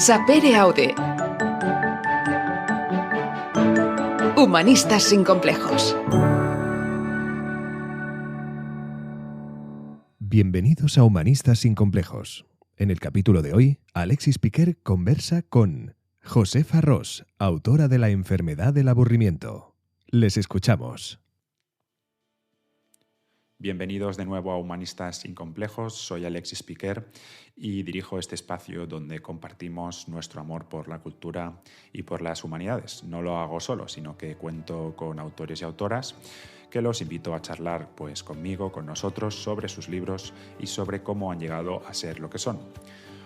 Sapere Aude. Humanistas sin complejos. Bienvenidos a Humanistas sin complejos. En el capítulo de hoy, Alexis Piquer conversa con Josefa Ros, autora de La enfermedad del aburrimiento. Les escuchamos. Bienvenidos de nuevo a Humanistas sin complejos. Soy Alexis Piquer y dirijo este espacio donde compartimos nuestro amor por la cultura y por las humanidades. No lo hago solo, sino que cuento con autores y autoras que los invito a charlar conmigo, con nosotros, sobre sus libros y sobre cómo han llegado a ser lo que son.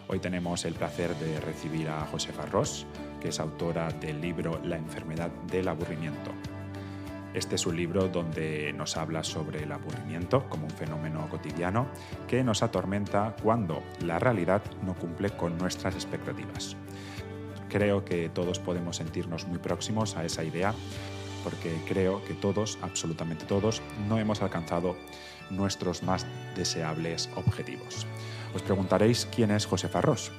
Hoy tenemos el placer de recibir a Josefa Ros, que es autora del libro La enfermedad del aburrimiento. Este es un libro donde nos habla sobre el aburrimiento como un fenómeno cotidiano que nos atormenta cuando la realidad no cumple con nuestras expectativas. Creo que todos podemos sentirnos muy próximos a esa idea porque creo que todos, absolutamente todos, no hemos alcanzado nuestros más deseables objetivos. Os preguntaréis quién es Josefa Ros.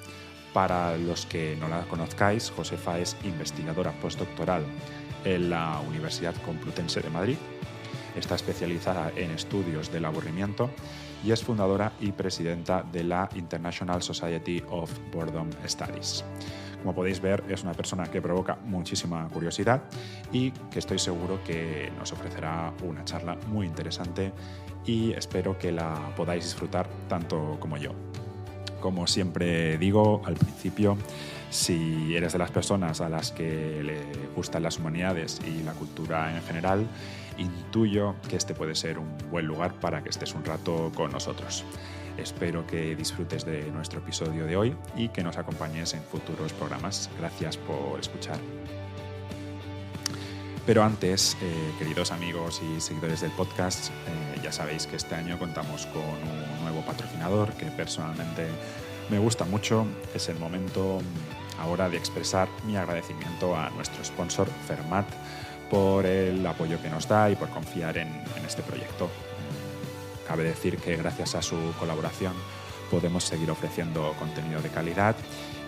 Para los que no la conozcáis, Josefa es investigadora postdoctoral en la Universidad Complutense de Madrid. Está especializada en estudios del aburrimiento y es fundadora y presidenta de la International Society of Boredom Studies. Como podéis ver, es una persona que provoca muchísima curiosidad y que estoy seguro que nos ofrecerá una charla muy interesante y espero que la podáis disfrutar tanto como yo. Como siempre digo al principio, si eres de las personas a las que le gustan las humanidades y la cultura en general, intuyo que este puede ser un buen lugar para que estés un rato con nosotros. Espero que disfrutes de nuestro episodio de hoy y que nos acompañes en futuros programas. Gracias por escuchar. Pero antes, queridos amigos y seguidores del podcast, ya sabéis que este año contamos con un nuevo patrocinador que personalmente me gusta mucho. Es el momento ahora de expresar mi agradecimiento a nuestro sponsor Fermat por el apoyo que nos da y por confiar en este proyecto. Cabe decir que gracias a su colaboración podemos seguir ofreciendo contenido de calidad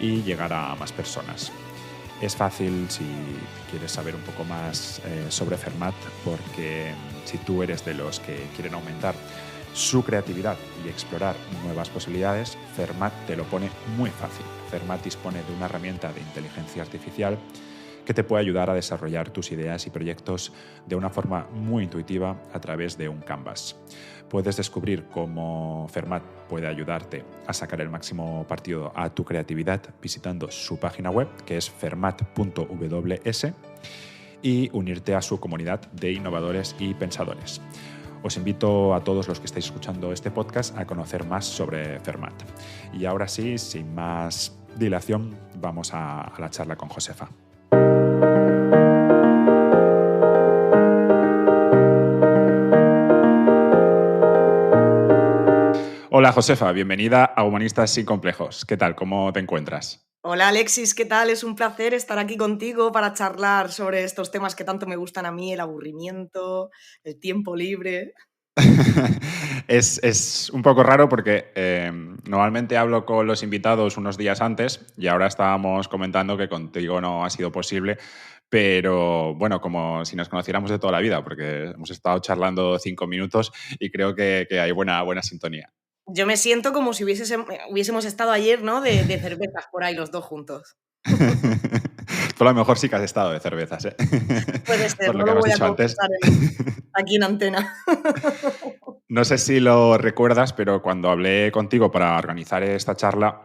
y llegar a más personas. Es fácil si quieres saber un poco más sobre Fermat, porque si tú eres de los que quieren aumentar su creatividad y explorar nuevas posibilidades, Fermat te lo pone muy fácil. Fermat dispone de una herramienta de inteligencia artificial que te puede ayudar a desarrollar tus ideas y proyectos de una forma muy intuitiva a través de un canvas. Puedes descubrir cómo Fermat puede ayudarte a sacar el máximo partido a tu creatividad visitando su página web, que es fermat.ws, y unirte a su comunidad de innovadores y pensadores. Os invito a todos los que estáis escuchando este podcast a conocer más sobre Fermat. Y ahora sí, sin más dilación, vamos a la charla con Josefa. Hola Josefa, bienvenida a Humanistas sin complejos. ¿Qué tal? ¿Cómo te encuentras? Hola Alexis, ¿qué tal? Es un placer estar aquí contigo para charlar sobre estos temas que tanto me gustan a mí, el aburrimiento, el tiempo libre. Es un poco raro porque normalmente hablo con los invitados unos días antes y ahora estábamos comentando que contigo no ha sido posible, pero bueno, como si nos conociéramos de toda la vida, porque hemos estado charlando 5 minutos y creo que hay buena sintonía. Yo me siento como si hubiésemos estado ayer, ¿no? De cervezas por ahí los dos juntos. Tú a lo mejor sí que has estado de cervezas, ¿eh? Puede ser, Por lo no que lo me has voy a dicho antes. confesar aquí en antena. No sé si lo recuerdas, pero cuando hablé contigo para organizar esta charla,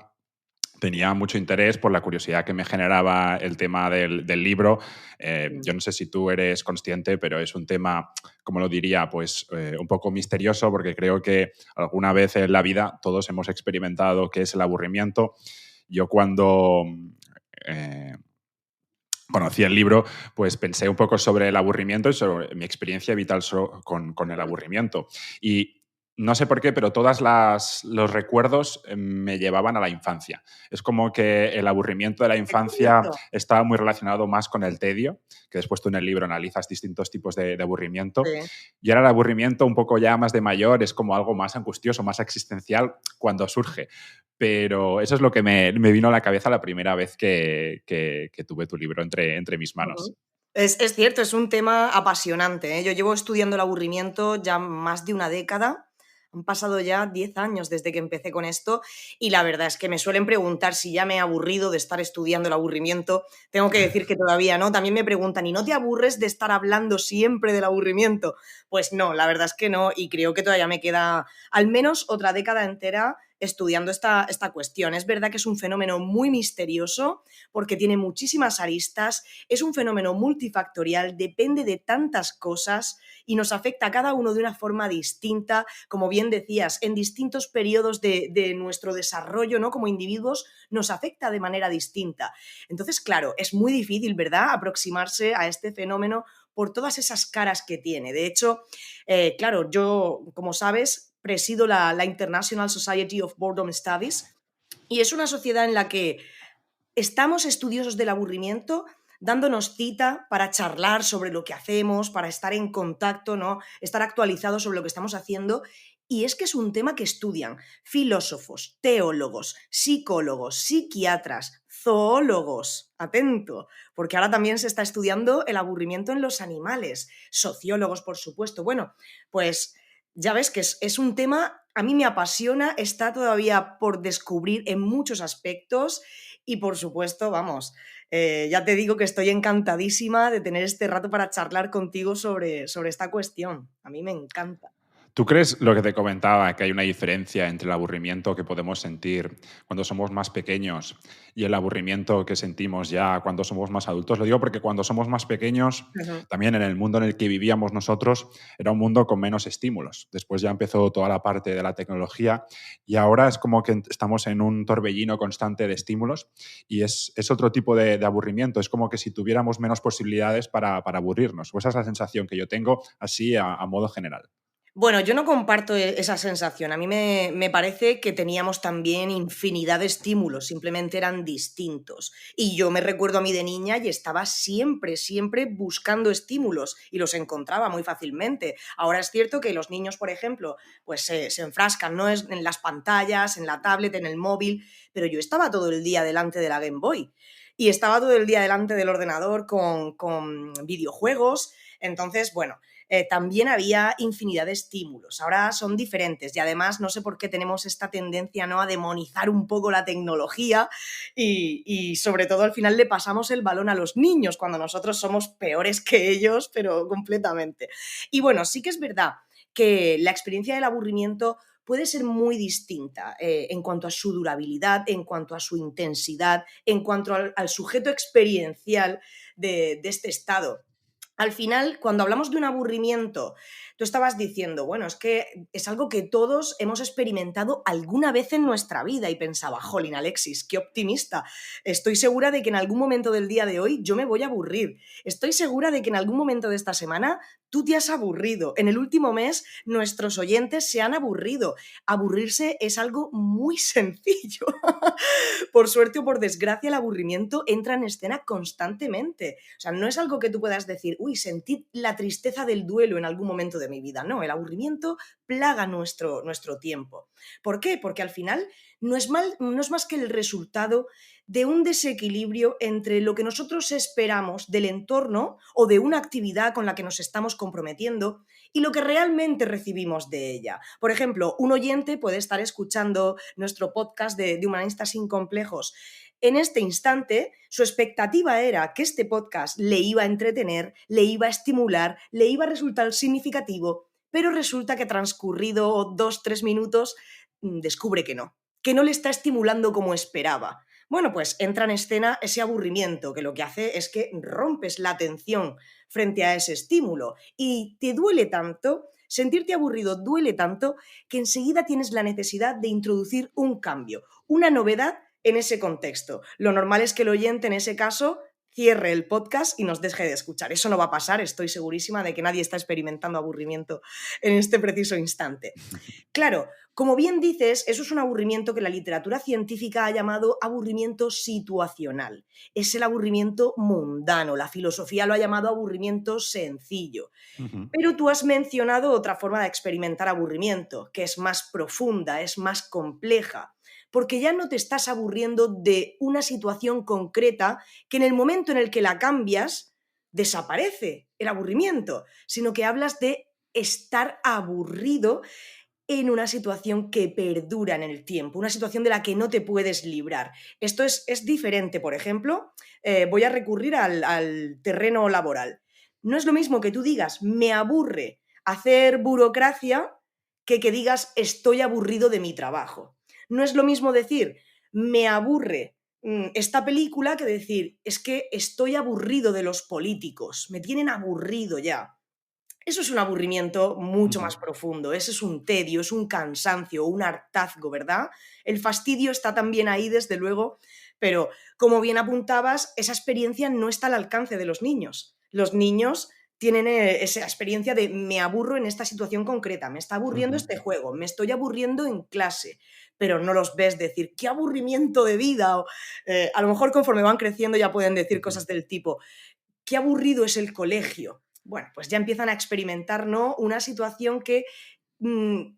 tenía mucho interés por la curiosidad que me generaba el tema del libro. Yo no sé si tú eres consciente, pero es un tema, como lo diría, un poco misterioso, porque creo que alguna vez en la vida todos hemos experimentado qué es el aburrimiento. Yo cuando conocí el libro, pues pensé un poco sobre el aburrimiento y sobre mi experiencia vital con el aburrimiento. Y No sé por qué, pero todos los recuerdos me llevaban a la infancia. Es como que el aburrimiento de la Qué infancia curioso. estaba muy relacionado más con el tedio, que después tú en el libro analizas distintos tipos de aburrimiento. Sí. Y ahora el aburrimiento un poco ya más de mayor es como algo más angustioso, más existencial cuando surge. Pero eso es lo que me vino a la cabeza la primera vez que tuve tu libro entre mis manos. Ujú. Es cierto, es un tema apasionante, ¿eh? Yo llevo estudiando el aburrimiento ya más de una década. Han pasado ya 10 años desde que empecé con esto y la verdad es que me suelen preguntar si ya me he aburrido de estar estudiando el aburrimiento. Tengo que decir que todavía no. También me preguntan, ¿y no te aburres de estar hablando siempre del aburrimiento? Pues no, la verdad es que no y creo que todavía me queda al menos otra década entera estudiando esta cuestión. Es verdad que es un fenómeno muy misterioso porque tiene muchísimas aristas, es un fenómeno multifactorial, depende de tantas cosas y nos afecta a cada uno de una forma distinta, como bien decías, en distintos periodos de nuestro desarrollo, ¿no? Como individuos, nos afecta de manera distinta. Entonces, claro, es muy difícil, ¿verdad?, aproximarse a este fenómeno por todas esas caras que tiene. De hecho, claro, yo, como sabes, presido la International Society of Boredom Studies y es una sociedad en la que estamos estudiosos del aburrimiento dándonos cita para charlar sobre lo que hacemos, para estar en contacto, ¿no? Estar actualizados sobre lo que estamos haciendo. Y es que es un tema que estudian filósofos, teólogos, psicólogos, psiquiatras, zoólogos, atento, porque ahora también se está estudiando el aburrimiento en los animales, sociólogos, por supuesto. Bueno, pues ya ves que es un tema, a mí me apasiona, está todavía por descubrir en muchos aspectos y por supuesto, vamos, ya te digo que estoy encantadísima de tener este rato para charlar contigo sobre esta cuestión. A mí me encanta. ¿Tú crees lo que te comentaba, que hay una diferencia entre el aburrimiento que podemos sentir cuando somos más pequeños y el aburrimiento que sentimos ya cuando somos más adultos? Lo digo porque cuando somos más pequeños, Ujú. también en el mundo en el que vivíamos nosotros, era un mundo con menos estímulos. Después ya empezó toda la parte de la tecnología y ahora es como que estamos en un torbellino constante de estímulos y es otro tipo de aburrimiento. Es como que si tuviéramos menos posibilidades para aburrirnos. O esa es la sensación que yo tengo así a modo general. Bueno, yo no comparto esa sensación. A mí me parece que teníamos también infinidad de estímulos, simplemente eran distintos. Y yo me recuerdo a mí de niña y estaba siempre, siempre buscando estímulos y los encontraba muy fácilmente. Ahora es cierto que los niños, por ejemplo, pues se enfrascan, ¿no? En las pantallas, en la tablet, en el móvil, pero yo estaba todo el día delante de la Game Boy y estaba todo el día delante del ordenador con videojuegos. Entonces, bueno, también había infinidad de estímulos. Ahora son diferentes y además no sé por qué tenemos esta tendencia, ¿no?, a demonizar un poco la tecnología y sobre todo al final le pasamos el balón a los niños cuando nosotros somos peores que ellos, pero completamente. Y bueno, sí que es verdad que la experiencia del aburrimiento puede ser muy distinta en cuanto a su durabilidad, en cuanto a su intensidad, en cuanto al sujeto experiencial de este estado. Al final, cuando hablamos de un aburrimiento, tú estabas diciendo, bueno, es que es algo que todos hemos experimentado alguna vez en nuestra vida y pensaba, jolín, Alexis, qué optimista. Estoy segura de que en algún momento del día de hoy yo me voy a aburrir. Estoy segura de que en algún momento de esta semana tú te has aburrido. En el último mes nuestros oyentes se han aburrido. Aburrirse es algo muy sencillo. Por suerte o por desgracia, el aburrimiento entra en escena constantemente. O sea, no es algo que tú puedas decir, uy, sentí la tristeza del duelo en algún momento de mi vida. No, el aburrimiento plaga nuestro tiempo. ¿Por qué? Porque al final no es más que el resultado de un desequilibrio entre lo que nosotros esperamos del entorno o de una actividad con la que nos estamos comprometiendo y lo que realmente recibimos de ella. Por ejemplo, un oyente puede estar escuchando nuestro podcast de Humanistas sin Complejos. En este instante, su expectativa era que este podcast le iba a entretener, le iba a estimular, le iba a resultar significativo, pero resulta que transcurrido 2, 3 minutos descubre que no le está estimulando como esperaba. Bueno, pues entra en escena ese aburrimiento, que lo que hace es que rompes la atención frente a ese estímulo y te duele tanto, sentirte aburrido duele tanto, que enseguida tienes la necesidad de introducir un cambio, una novedad en ese contexto. Lo normal es que el oyente en ese caso cierre el podcast y nos deje de escuchar. Eso no va a pasar, estoy segurísima de que nadie está experimentando aburrimiento en este preciso instante. Claro, como bien dices, eso es un aburrimiento que la literatura científica ha llamado aburrimiento situacional. Es el aburrimiento mundano, la filosofía lo ha llamado aburrimiento sencillo. Ujú. Pero tú has mencionado otra forma de experimentar aburrimiento, que es más profunda, es más compleja, porque ya no te estás aburriendo de una situación concreta que en el momento en el que la cambias, desaparece el aburrimiento, sino que hablas de estar aburrido en una situación que perdura en el tiempo, una situación de la que no te puedes librar. Esto es diferente, por ejemplo, voy a recurrir al terreno laboral. No es lo mismo que tú digas, me aburre hacer burocracia, que digas, estoy aburrido de mi trabajo. No es lo mismo decir, me aburre esta película, que decir, es que estoy aburrido de los políticos, me tienen aburrido ya. Eso es un aburrimiento mucho Ujú. más profundo, ese es un tedio, es un cansancio, un hartazgo, ¿verdad? El fastidio está también ahí, desde luego, pero como bien apuntabas, esa experiencia no está al alcance de los niños. Los niños tienen esa experiencia de me aburro en esta situación concreta, me está aburriendo Ujú. este juego, me estoy aburriendo en clase, pero no los ves decir, qué aburrimiento de vida, o a lo mejor conforme van creciendo ya pueden decir Ujú. cosas del tipo, qué aburrido es el colegio. Bueno, pues ya empiezan a experimentar, ¿no?, una situación que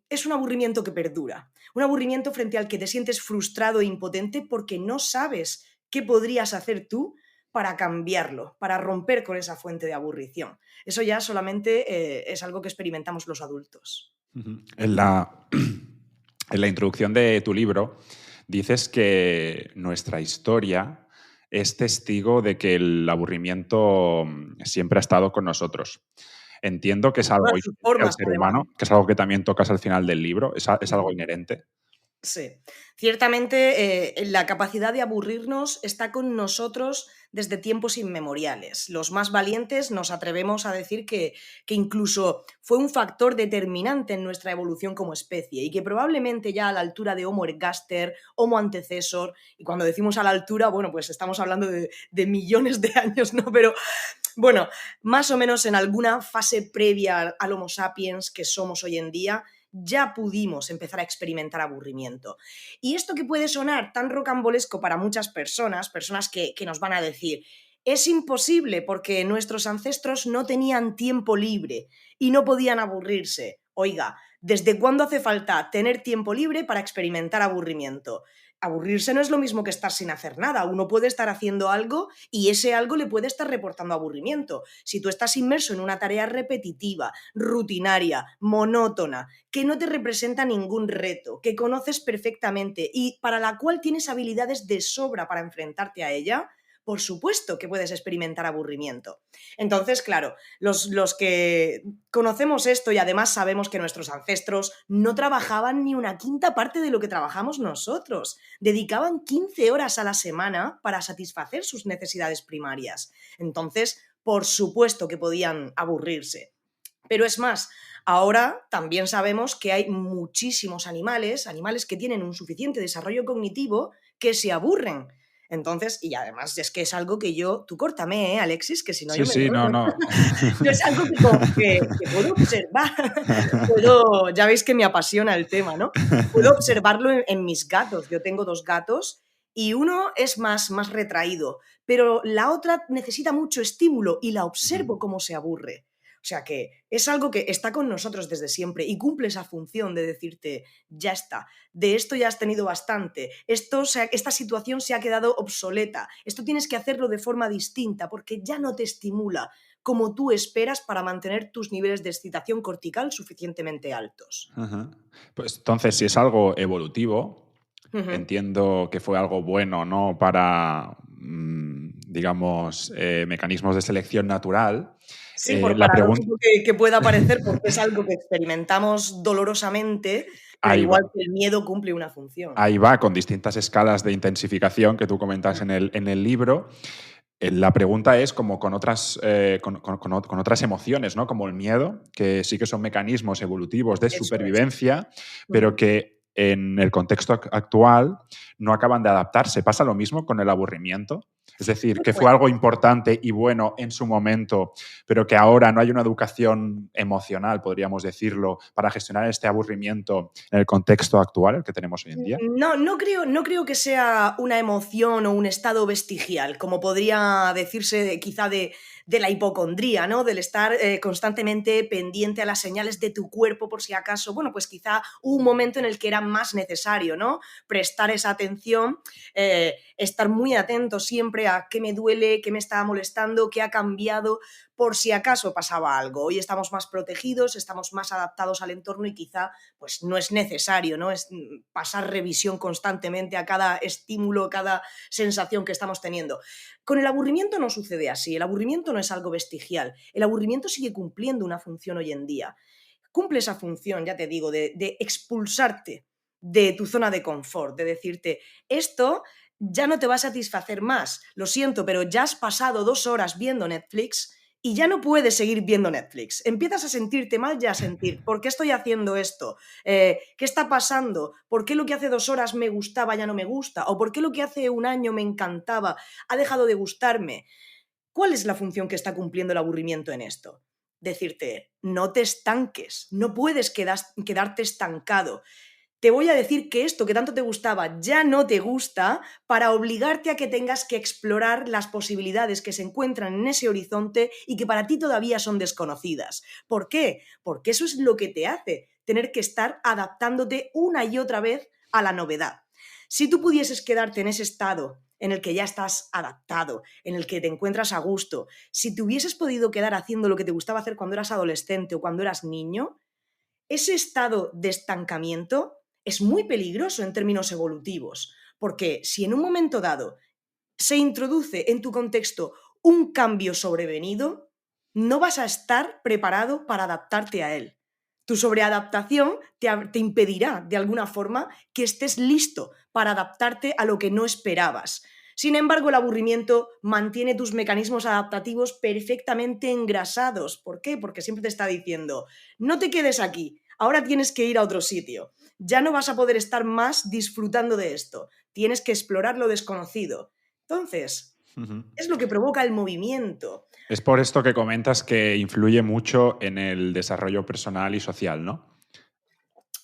es un aburrimiento que perdura. Un aburrimiento frente al que te sientes frustrado e impotente porque no sabes qué podrías hacer tú para cambiarlo, para romper con esa fuente de aburrición. Eso ya solamente es algo que experimentamos los adultos. Ujú. En la introducción de tu libro dices que nuestra historia es testigo de que el aburrimiento siempre ha estado con nosotros. Entiendo que es De todas algo sus inherente al formas, ser además. humano, que es algo que también tocas al final del libro, es algo inherente. Sí, ciertamente la capacidad de aburrirnos está con nosotros desde tiempos inmemoriales. Los más valientes nos atrevemos a decir que incluso fue un factor determinante en nuestra evolución como especie y que probablemente ya a la altura de Homo ergaster, Homo antecesor, y cuando decimos a la altura, bueno, pues estamos hablando de millones de años, ¿no? Pero bueno, más o menos en alguna fase previa al Homo sapiens que somos hoy en día, ya pudimos empezar a experimentar aburrimiento. Y esto que puede sonar tan rocambolesco para muchas personas, personas que nos van a decir, es imposible porque nuestros ancestros no tenían tiempo libre y no podían aburrirse. Oiga, ¿desde cuándo hace falta tener tiempo libre para experimentar aburrimiento? Aburrirse no es lo mismo que estar sin hacer nada. Uno puede estar haciendo algo y ese algo le puede estar reportando aburrimiento. Si tú estás inmerso en una tarea repetitiva, rutinaria, monótona, que no te representa ningún reto, que conoces perfectamente y para la cual tienes habilidades de sobra para enfrentarte a ella, por supuesto que puedes experimentar aburrimiento. Entonces, claro, los que conocemos esto y además sabemos que nuestros ancestros no trabajaban ni una quinta parte de lo que trabajamos nosotros. Dedicaban 15 horas a la semana para satisfacer sus necesidades primarias. Entonces, por supuesto que podían aburrirse. Pero es más, ahora también sabemos que hay muchísimos animales que tienen un suficiente desarrollo cognitivo, que se aburren. Entonces, y además es que es algo que tú córtame, Alexis, que si no Sí, yo me sí, no, enrollo. no. Yo es algo que puedo observar, ya veis que me apasiona el tema, ¿no? Puedo observarlo en mis gatos. Yo tengo 2 gatos y uno es más retraído, pero la otra necesita mucho estímulo y la Ujú. observo cómo se aburre. O sea que es algo que está con nosotros desde siempre y cumple esa función de decirte, ya está, de esto ya has tenido bastante, esta situación se ha quedado obsoleta, esto tienes que hacerlo de forma distinta porque ya no te estimula como tú esperas para mantener tus niveles de excitación cortical suficientemente altos. Ajá. Pues entonces, si es algo evolutivo, Ujú. entiendo que fue algo bueno, ¿no? Para, digamos, mecanismos de selección natural. Sí, por La pregunta, paradójico que pueda parecer, porque es algo que experimentamos dolorosamente, pero ahí va, igual que el miedo cumple una función. ahí va, con distintas escalas de intensificación que tú comentas Mm, en el libro. La pregunta es como con otras, con otras emociones, ¿no? Como el miedo, que sí que son mecanismos evolutivos de eso es. supervivencia, pero Ujú. que en el contexto actual no acaban de adaptarse. ¿Pasa lo mismo con el aburrimiento? Es decir, que fue algo importante y bueno en su momento, pero que ahora no hay una educación emocional, podríamos decirlo, para gestionar este aburrimiento en el contexto actual, el que tenemos hoy en día. No creo que sea una emoción o un estado vestigial, como podría decirse quizá de la hipocondría, ¿no? Del estar constantemente pendiente a las señales de tu cuerpo por si acaso, bueno, pues quizá hubo un momento en el que era más necesario, ¿no? Prestar esa atención, estar muy atento siempre a qué me duele, qué me estaba molestando, qué ha cambiado, por si acaso pasaba algo. Hoy estamos más protegidos, estamos más adaptados al entorno y quizá pues no es necesario, ¿no? Es pasar revisión constantemente a cada estímulo, cada sensación que estamos teniendo. Con el aburrimiento no sucede así, el aburrimiento no es algo vestigial, el aburrimiento sigue cumpliendo una función hoy en día. Cumple esa función, ya te digo, de expulsarte de tu zona de confort, de decirte, esto ya no te va a satisfacer más, lo siento, pero ya has pasado 2 horas viendo Netflix y ya no puedes seguir viendo Netflix. Empiezas a sentirte mal y a sentir, ¿por qué estoy haciendo esto? ¿Qué está pasando? ¿Por qué lo que hace 2 horas me gustaba ya no me gusta? ¿O por qué lo que hace un año me encantaba ha dejado de gustarme? ¿Cuál es la función que está cumpliendo el aburrimiento en esto? Decirte, no te estanques, no puedes quedarte estancado. Te voy a decir que esto que tanto te gustaba ya no te gusta para obligarte a que tengas que explorar las posibilidades que se encuentran en ese horizonte y que para ti todavía son desconocidas. ¿Por qué? Porque eso es lo que te hace tener que estar adaptándote una y otra vez a la novedad. Si tú pudieses quedarte en ese estado en el que ya estás adaptado, en el que te encuentras a gusto, si te hubieses podido quedar haciendo lo que te gustaba hacer cuando eras adolescente o cuando eras niño, ese estado de estancamiento es muy peligroso en términos evolutivos, porque si en un momento dado se introduce en tu contexto un cambio sobrevenido, no vas a estar preparado para adaptarte a él. Tu sobreadaptación te impedirá, de alguna forma, que estés listo para adaptarte a lo que no esperabas. Sin embargo, el aburrimiento mantiene tus mecanismos adaptativos perfectamente engrasados. ¿Por qué? Porque siempre te está diciendo, no te quedes aquí, ahora tienes que ir a otro sitio. Ya no vas a poder estar más disfrutando de esto. Tienes que explorar lo desconocido. Entonces, es lo que provoca el movimiento. Es por esto que comentas que influye mucho en el desarrollo personal y social, ¿no?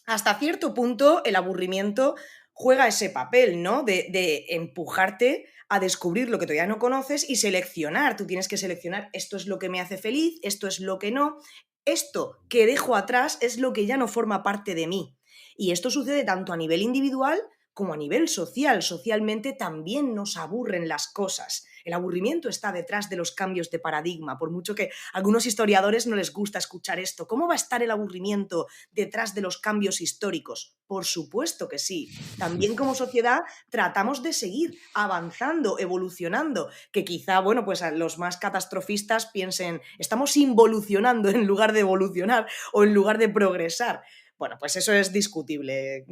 Hasta cierto punto, el aburrimiento juega ese papel, ¿no? De empujarte a descubrir lo que todavía no conoces y seleccionar. Tú tienes que seleccionar, esto es lo que me hace feliz, esto es lo que no, esto que dejo atrás es lo que ya no forma parte de mí. Y esto sucede tanto a nivel individual como a nivel social. Socialmente también nos aburren las cosas. El aburrimiento está detrás de los cambios de paradigma, por mucho que a algunos historiadores no les gusta escuchar esto. ¿Cómo va a estar el aburrimiento detrás de los cambios históricos? Por supuesto que sí. También como sociedad tratamos de seguir avanzando, evolucionando, que quizá, bueno, pues a los más catastrofistas piensen, estamos involucionando en lugar de evolucionar o en lugar de progresar. Bueno, pues eso es discutible.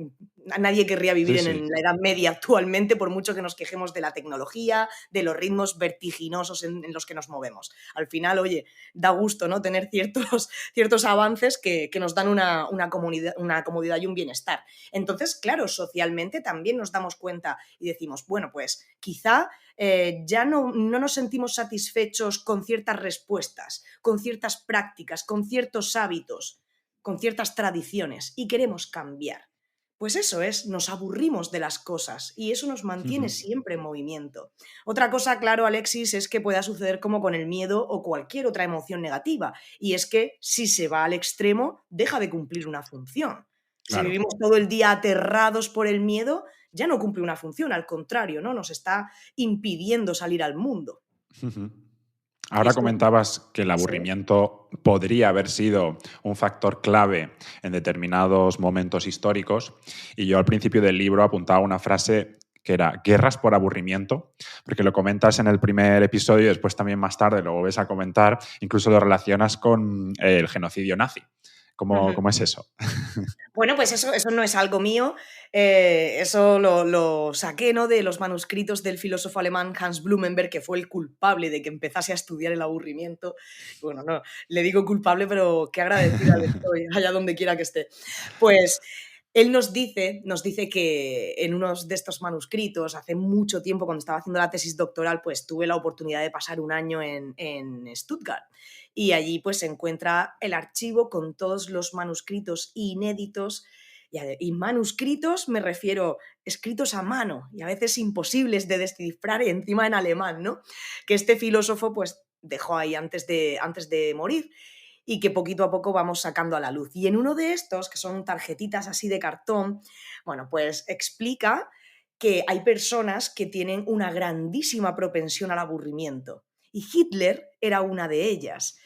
Nadie querría vivir Sí. en la Edad Media actualmente, por mucho que nos quejemos de la tecnología, de los ritmos vertiginosos en los que nos movemos. Al final, oye, da gusto, ¿no? Tener ciertos avances que nos dan una comodidad y un bienestar. Entonces, claro, socialmente también nos damos cuenta y decimos, bueno, pues quizá ya no nos sentimos satisfechos con ciertas respuestas, con ciertas prácticas, con ciertos hábitos, con ciertas tradiciones y queremos cambiar. Pues eso es, nos aburrimos de las cosas y eso nos mantiene siempre en movimiento. Otra cosa, claro, Alexis, es que pueda suceder como con el miedo o cualquier otra emoción negativa, y es que si se va al extremo, deja de cumplir una función. Si Claro. vivimos todo el día aterrados por el miedo, ya no cumple una función, al contrario, ¿no? Nos está impidiendo salir al mundo. Y Ahora esto comentabas que el sí. aburrimiento podría haber sido un factor clave en determinados momentos históricos, y yo al principio del libro apuntaba una frase que era guerras por aburrimiento, porque lo comentas en el primer episodio y después también más tarde lo vuelves a comentar, incluso lo relacionas con el genocidio nazi. ¿Cómo es eso? Bueno, pues eso no es algo mío, eso lo saqué, ¿no?, de los manuscritos del filósofo alemán Hans Blumenberg, que fue el culpable de que empezase a estudiar el aburrimiento. Bueno, no, le digo culpable, pero qué agradecida le estoy, allá donde quiera que esté. Pues Él nos dice que en unos de estos manuscritos, hace mucho tiempo, cuando estaba haciendo la tesis doctoral, pues tuve la oportunidad de pasar un año en Stuttgart. Y allí pues se encuentra el archivo con todos los manuscritos inéditos. Y manuscritos me refiero escritos a mano y a veces imposibles de descifrar y encima en alemán, ¿no? Que este filósofo pues dejó ahí antes de morir y que poquito a poco vamos sacando a la luz. Y en uno de estos, que son tarjetitas así de cartón, bueno, pues explica que hay personas que tienen una grandísima propensión al aburrimiento. Y Hitler era una de ellas.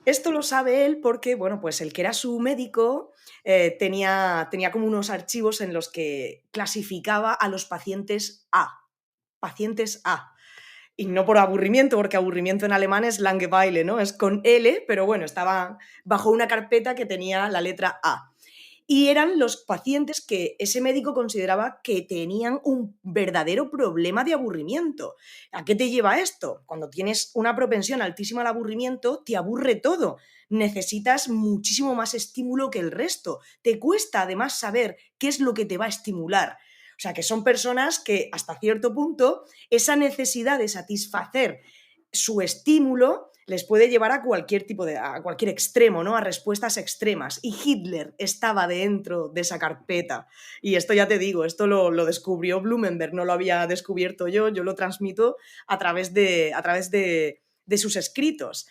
Esto lo sabe él porque, bueno, pues el que era su médico tenía como unos archivos en los que clasificaba a los pacientes A. Pacientes A. Y no por aburrimiento, porque aburrimiento en alemán es Langeweile, ¿no? Es con L, pero bueno, estaba bajo una carpeta que tenía la letra A. Y eran los pacientes que ese médico consideraba que tenían un verdadero problema de aburrimiento. ¿A qué te lleva esto? Cuando tienes una propensión altísima al aburrimiento, te aburre todo. Necesitas muchísimo más estímulo que el resto. Te cuesta además saber qué es lo que te va a estimular. O sea, que son personas que hasta cierto punto esa necesidad de satisfacer su estímulo les puede llevar a cualquier a cualquier extremo, ¿no? A respuestas extremas. Y Hitler estaba dentro de esa carpeta. Y esto ya te digo, esto lo descubrió Blumenberg, no lo había descubierto yo lo transmito a través de sus escritos.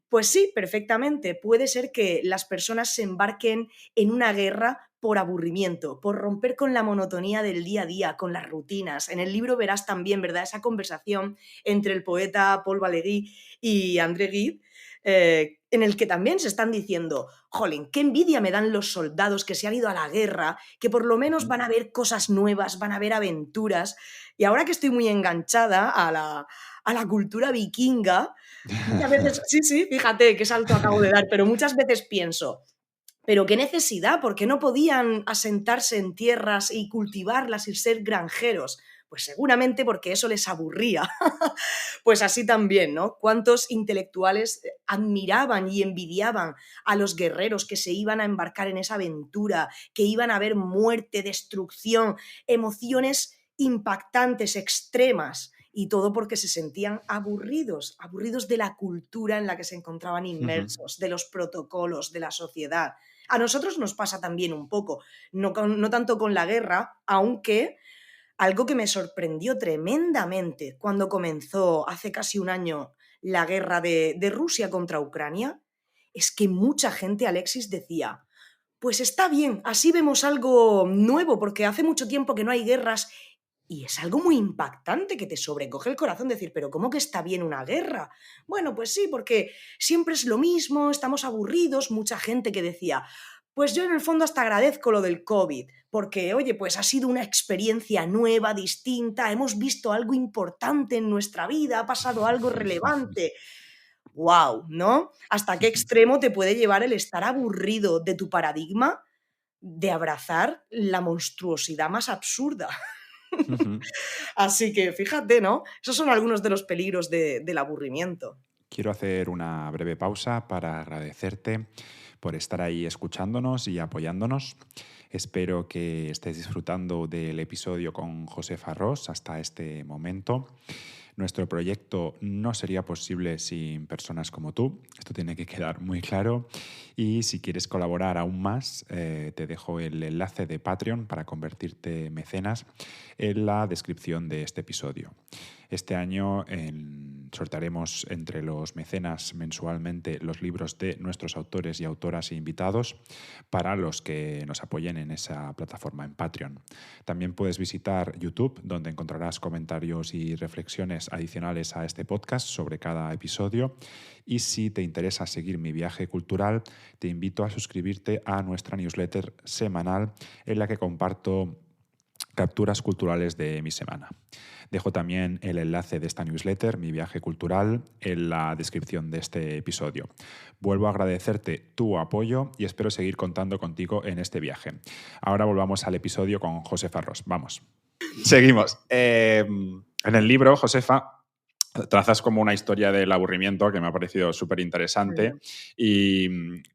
Pues sí, perfectamente. Puede ser que las personas se embarquen en una guerra por aburrimiento, por romper con la monotonía del día a día, con las rutinas. En el libro verás también, ¿verdad?, esa conversación entre el poeta Paul Valéry y André Gide, en el que también se están diciendo, jolín, qué envidia me dan los soldados que se han ido a la guerra, que por lo menos van a ver cosas nuevas, van a ver aventuras. Y ahora que estoy muy enganchada a la cultura vikinga, muchas veces, sí, fíjate qué salto acabo de dar, pero muchas veces pienso, pero qué necesidad, ¿por qué no podían asentarse en tierras y cultivarlas y ser granjeros? Pues seguramente porque eso les aburría. Pues así también, ¿no? ¿Cuántos intelectuales admiraban y envidiaban a los guerreros que se iban a embarcar en esa aventura, que iban a ver muerte, destrucción, emociones impactantes, extremas? Y todo porque se sentían aburridos de la cultura en la que se encontraban inmersos, de los protocolos, de la sociedad. A nosotros nos pasa también un poco, no tanto con la guerra, aunque algo que me sorprendió tremendamente cuando comenzó hace casi un año la guerra de Rusia contra Ucrania, es que mucha gente, Alexis, decía, pues está bien, así vemos algo nuevo, porque hace mucho tiempo que no hay guerras. Y es algo muy impactante que te sobrecoge el corazón decir, pero ¿cómo que está bien una guerra? Bueno, pues sí, porque siempre es lo mismo, estamos aburridos, mucha gente que decía, pues yo en el fondo hasta agradezco lo del COVID, porque oye, pues ha sido una experiencia nueva, distinta, hemos visto algo importante en nuestra vida, ha pasado algo relevante. ¡Wow! ¿No? ¿Hasta qué extremo te puede llevar el estar aburrido de tu paradigma de abrazar la monstruosidad más absurda? Así que fíjate, ¿no? Esos son algunos de los peligros del aburrimiento. Quiero hacer una breve pausa para agradecerte por estar ahí escuchándonos y apoyándonos. Espero que estés disfrutando del episodio con Josefa Ros hasta este momento. Nuestro proyecto no sería posible sin personas como tú, esto tiene que quedar muy claro. Y si quieres colaborar aún más, te dejo el enlace de Patreon para convertirte en mecenas en la descripción de este episodio. Este año sortearemos entre los mecenas mensualmente los libros de nuestros autores y autoras e invitados para los que nos apoyen en esa plataforma en Patreon. También puedes visitar YouTube, donde encontrarás comentarios y reflexiones adicionales a este podcast sobre cada episodio. Y si te interesa seguir mi viaje cultural, te invito a suscribirte a nuestra newsletter semanal en la que comparto capturas culturales de mi semana. Dejo también el enlace de esta newsletter, Mi Viaje Cultural, en la descripción de este episodio. Vuelvo a agradecerte tu apoyo y espero seguir contando contigo en este viaje. Ahora volvamos al episodio con Josefa Ros. Vamos. Seguimos. En el libro, Josefa, trazas como una historia del aburrimiento que me ha parecido súper interesante y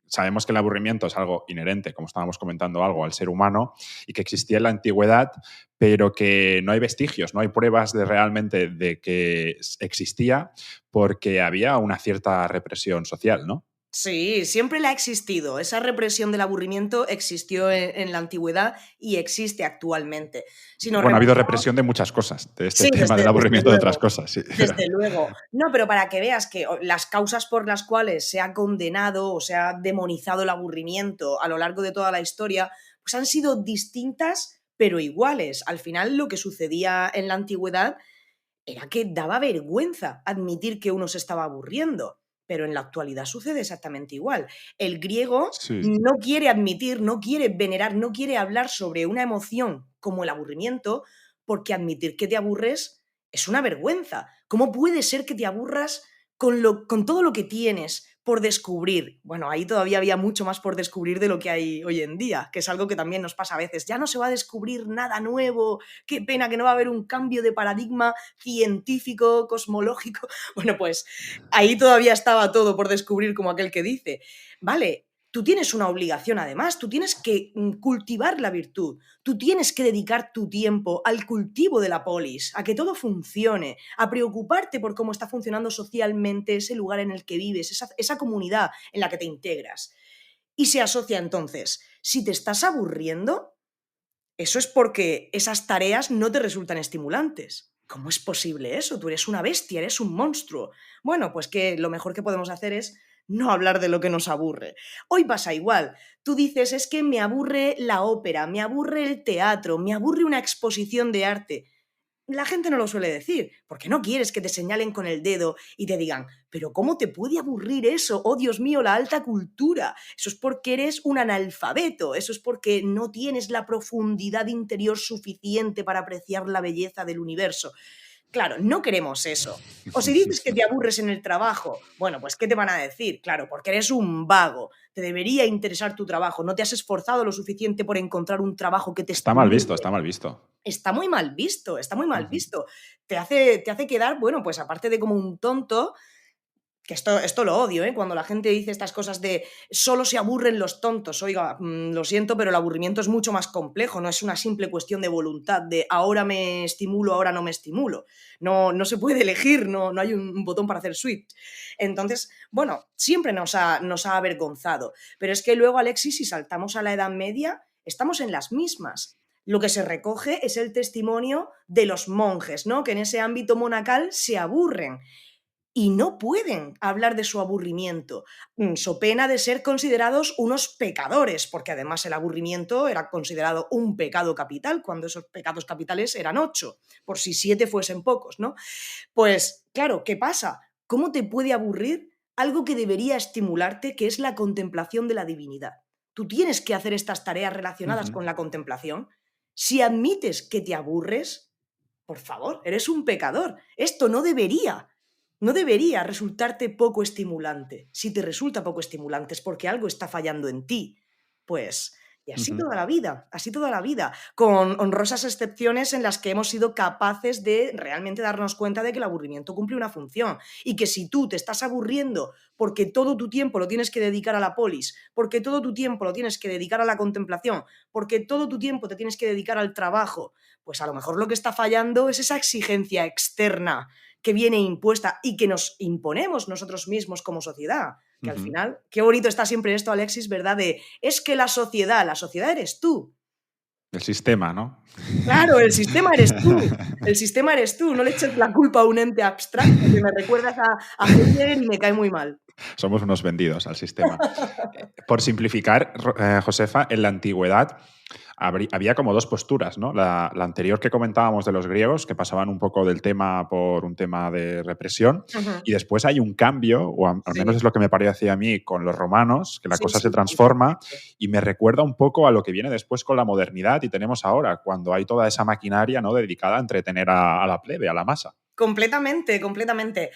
sabemos que el aburrimiento es algo inherente, como estábamos comentando, algo al ser humano y que existía en la antigüedad, pero que no hay vestigios, no hay pruebas de realmente de que existía porque había una cierta represión social, ¿no? Sí, siempre la ha existido. Esa represión del aburrimiento existió en la antigüedad y existe actualmente. Si nos Bueno, ha habido remontamos, represión de muchas cosas, de este sí, tema del desde aburrimiento de otras luego. cosas, sí. Desde luego. No, pero para que veas que las causas por las cuales se ha condenado o se ha demonizado el aburrimiento a lo largo de toda la historia, pues han sido distintas pero iguales. Al final lo que sucedía en la antigüedad era que daba vergüenza admitir que uno se estaba aburriendo, pero en la actualidad sucede exactamente igual. El griego Sí. no quiere admitir, no quiere venerar, no quiere hablar sobre una emoción como el aburrimiento, porque admitir que te aburres es una vergüenza. ¿Cómo puede ser que te aburras con todo lo que tienes por descubrir? Bueno, ahí todavía había mucho más por descubrir de lo que hay hoy en día, que es algo que también nos pasa a veces. Ya no se va a descubrir nada nuevo, qué pena que no va a haber un cambio de paradigma científico, cosmológico. Bueno, pues ahí todavía estaba todo por descubrir, como aquel que dice. Vale, tú tienes una obligación además, tú tienes que cultivar la virtud, tú tienes que dedicar tu tiempo al cultivo de la polis, a que todo funcione, a preocuparte por cómo está funcionando socialmente ese lugar en el que vives, esa comunidad en la que te integras. Y se asocia entonces, si te estás aburriendo, eso es porque esas tareas no te resultan estimulantes. ¿Cómo es posible eso? Tú eres una bestia, eres un monstruo. Bueno, pues que lo mejor que podemos hacer es no hablar de lo que nos aburre. Hoy pasa igual. Tú dices, es que me aburre la ópera, me aburre el teatro, me aburre una exposición de arte. La gente no lo suele decir, porque no quieres que te señalen con el dedo y te digan, pero ¿cómo te puede aburrir eso? Oh, Dios mío, la alta cultura. Eso es porque eres un analfabeto, eso es porque no tienes la profundidad interior suficiente para apreciar la belleza del universo. Claro, no queremos eso. O si dices que te aburres en el trabajo, bueno, pues ¿qué te van a decir? Claro, porque eres un vago. Te debería interesar tu trabajo. No te has esforzado lo suficiente por encontrar un trabajo que te Está mal visto, estimule. está mal visto. Está muy mal visto, está muy mal Ujú. visto. Te hace quedar, bueno, pues aparte de como un tonto, que esto lo odio, ¿eh? Cuando la gente dice estas cosas de solo se aburren los tontos. Oiga, lo siento, pero el aburrimiento es mucho más complejo, no es una simple cuestión de voluntad, de ahora me estimulo, ahora no me estimulo. No, no se puede elegir, no hay un botón para hacer switch. Entonces, bueno, siempre nos ha avergonzado. Pero es que luego, Alexis, si saltamos a la Edad Media, estamos en las mismas. Lo que se recoge es el testimonio de los monjes, ¿no? Que en ese ámbito monacal se aburren y no pueden hablar de su aburrimiento, so pena de ser considerados unos pecadores, porque además el aburrimiento era considerado un pecado capital, cuando esos pecados capitales eran 8, por si 7 fuesen pocos, ¿no? Pues claro, ¿qué pasa? ¿Cómo te puede aburrir algo que debería estimularte, que es la contemplación de la divinidad? Tú tienes que hacer estas tareas relacionadas Ujú. con la contemplación. Si admites que te aburres, por favor, eres un pecador. Esto no debería resultarte poco estimulante. Si te resulta poco estimulante es porque algo está fallando en ti. Pues, y así Ujú. toda la vida, así toda la vida, con honrosas excepciones en las que hemos sido capaces de realmente darnos cuenta de que el aburrimiento cumple una función y que si tú te estás aburriendo porque todo tu tiempo lo tienes que dedicar a la polis, porque todo tu tiempo lo tienes que dedicar a la contemplación, porque todo tu tiempo te tienes que dedicar al trabajo, pues a lo mejor lo que está fallando es esa exigencia externa que viene impuesta y que nos imponemos nosotros mismos como sociedad. Que al Ujú. final, qué bonito está siempre esto, Alexis, ¿verdad? De, es que la sociedad eres tú. El sistema, ¿no? Claro, el sistema eres tú. El sistema eres tú. No le eches la culpa a un ente abstracto que me recuerdas a Heidegger y me cae muy mal. Somos unos vendidos al sistema. Por simplificar, Josefa, en la antigüedad había como dos posturas, ¿no? La anterior que comentábamos de los griegos, que pasaban un poco del tema por un tema de represión, Ujú. y después hay un cambio, o al menos Sí, es lo que me parece a mí, con los romanos, que la sí, cosa se sí, transforma completamente. y me recuerda un poco a lo que viene después con la modernidad y tenemos ahora, cuando hay toda esa maquinaria, ¿no?, dedicada a entretener a la plebe, a la masa. Completamente, completamente.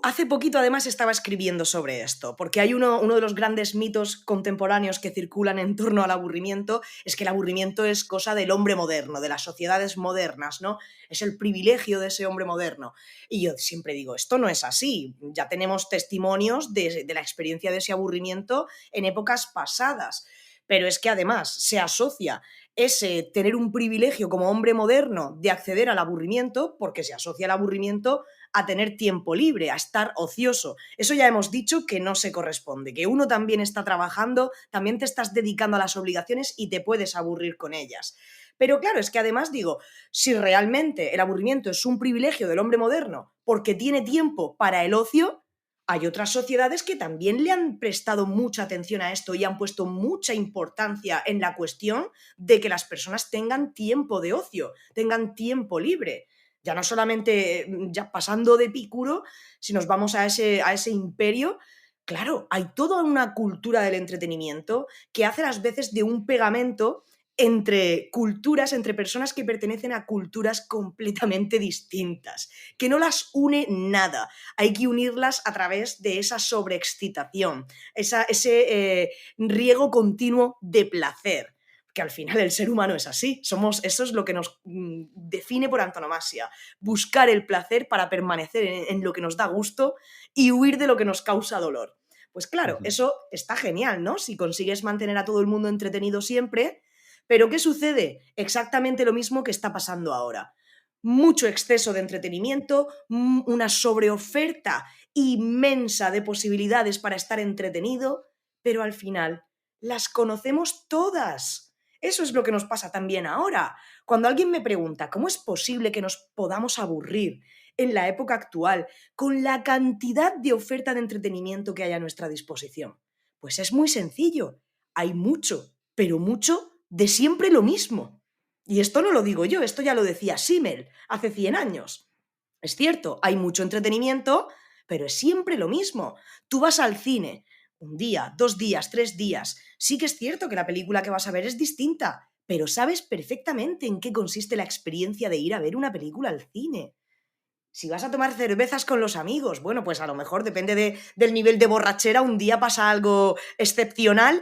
Hace poquito, además, estaba escribiendo sobre esto, porque hay uno de los grandes mitos contemporáneos que circulan en torno al aburrimiento, es que el aburrimiento es cosa del hombre moderno, de las sociedades modernas, ¿no? Es el privilegio de ese hombre moderno. Y yo siempre digo, esto no es así. Ya tenemos testimonios de la experiencia de ese aburrimiento en épocas pasadas. Pero es que además se asocia ese tener un privilegio como hombre moderno de acceder al aburrimiento, porque se asocia el aburrimiento a tener tiempo libre, a estar ocioso. Eso ya hemos dicho que no se corresponde, que uno también está trabajando, también te estás dedicando a las obligaciones y te puedes aburrir con ellas. Pero claro, es que además digo, si realmente el aburrimiento es un privilegio del hombre moderno porque tiene tiempo para el ocio, hay otras sociedades que también le han prestado mucha atención a esto y han puesto mucha importancia en la cuestión de que las personas tengan tiempo de ocio, tengan tiempo libre. Ya no solamente ya pasando de Epicuro, si nos vamos a ese imperio, claro, hay toda una cultura del entretenimiento que hace las veces de un pegamento entre culturas, entre personas que pertenecen a culturas completamente distintas, que no las une nada. Hay que unirlas a través de esa sobreexcitación, ese riego continuo de placer, que al final el ser humano es así, eso es lo que nos define por antonomasia, buscar el placer para permanecer en lo que nos da gusto y huir de lo que nos causa dolor. Pues claro, eso está genial, ¿no? Si consigues mantener a todo el mundo entretenido siempre, pero ¿qué sucede? Exactamente lo mismo que está pasando ahora. Mucho exceso de entretenimiento, una sobreoferta inmensa de posibilidades para estar entretenido, pero al final las conocemos todas. Eso es lo que nos pasa también ahora. Cuando alguien me pregunta cómo es posible que nos podamos aburrir en la época actual con la cantidad de oferta de entretenimiento que hay a nuestra disposición, pues es muy sencillo. Hay mucho, pero mucho de siempre lo mismo. Y esto no lo digo yo, esto ya lo decía Simmel hace 100 años. Es cierto, hay mucho entretenimiento, pero es siempre lo mismo. Tú vas al cine un día, 2 días, 3 días. Sí que es cierto que la película que vas a ver es distinta, pero sabes perfectamente en qué consiste la experiencia de ir a ver una película al cine. Si vas a tomar cervezas con los amigos, bueno, pues a lo mejor depende del nivel de borrachera, un día pasa algo excepcional,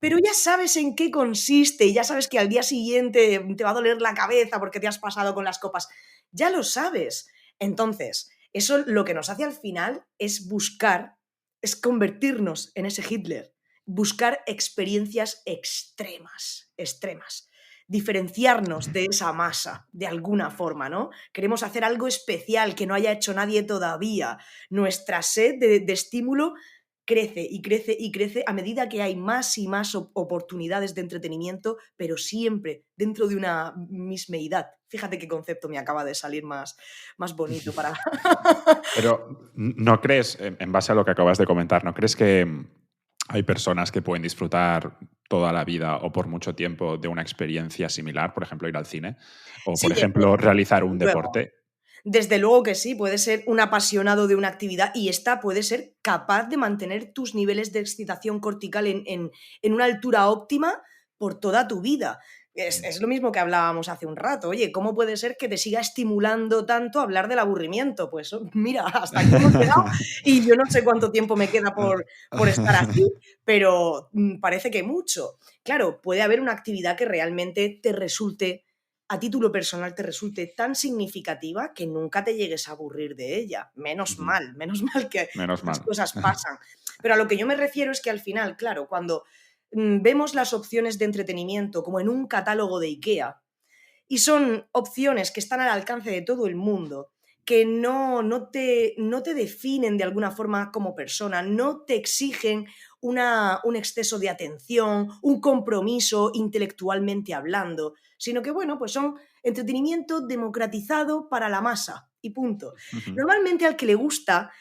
pero ya sabes en qué consiste y ya sabes que al día siguiente te va a doler la cabeza porque te has pasado con las copas. Ya lo sabes. Entonces, eso lo que nos hace al final es es convertirnos en ese Hitler, buscar experiencias extremas, extremas, diferenciarnos de esa masa de alguna forma, ¿no? Queremos hacer algo especial que no haya hecho nadie todavía. Nuestra sed de estímulo crece y crece y crece a medida que hay más y más oportunidades de entretenimiento, pero siempre dentro de una mismeidad. Fíjate qué concepto me acaba de salir más bonito para... Pero ¿no crees, en base a lo que acabas de comentar, no crees que hay personas que pueden disfrutar toda la vida o por mucho tiempo de una experiencia similar, por ejemplo, ir al cine? O, Sí, por ejemplo, realizar un luego. deporte. Desde luego que sí, puedes ser un apasionado de una actividad y esta puede ser capaz de mantener tus niveles de excitación cortical en una altura óptima por toda tu vida. Es lo mismo que hablábamos hace un rato. Oye, ¿cómo puede ser que te siga estimulando tanto hablar del aburrimiento? Pues mira, hasta aquí hemos llegado y yo no sé cuánto tiempo me queda por estar aquí, pero parece que mucho. Claro, puede haber una actividad que realmente te resulte a título personal te resulte tan significativa que nunca te llegues a aburrir de ella. Menos mal que Menos estas mal. cosas pasan. Pero a lo que yo me refiero es que al final, claro, cuando vemos las opciones de entretenimiento como en un catálogo de IKEA, y son opciones que están al alcance de todo el mundo, que no te definen de alguna forma como persona, no te exigen un exceso de atención, un compromiso intelectualmente hablando, sino que, bueno, pues son entretenimiento democratizado para la masa y punto. Normalmente al que le gusta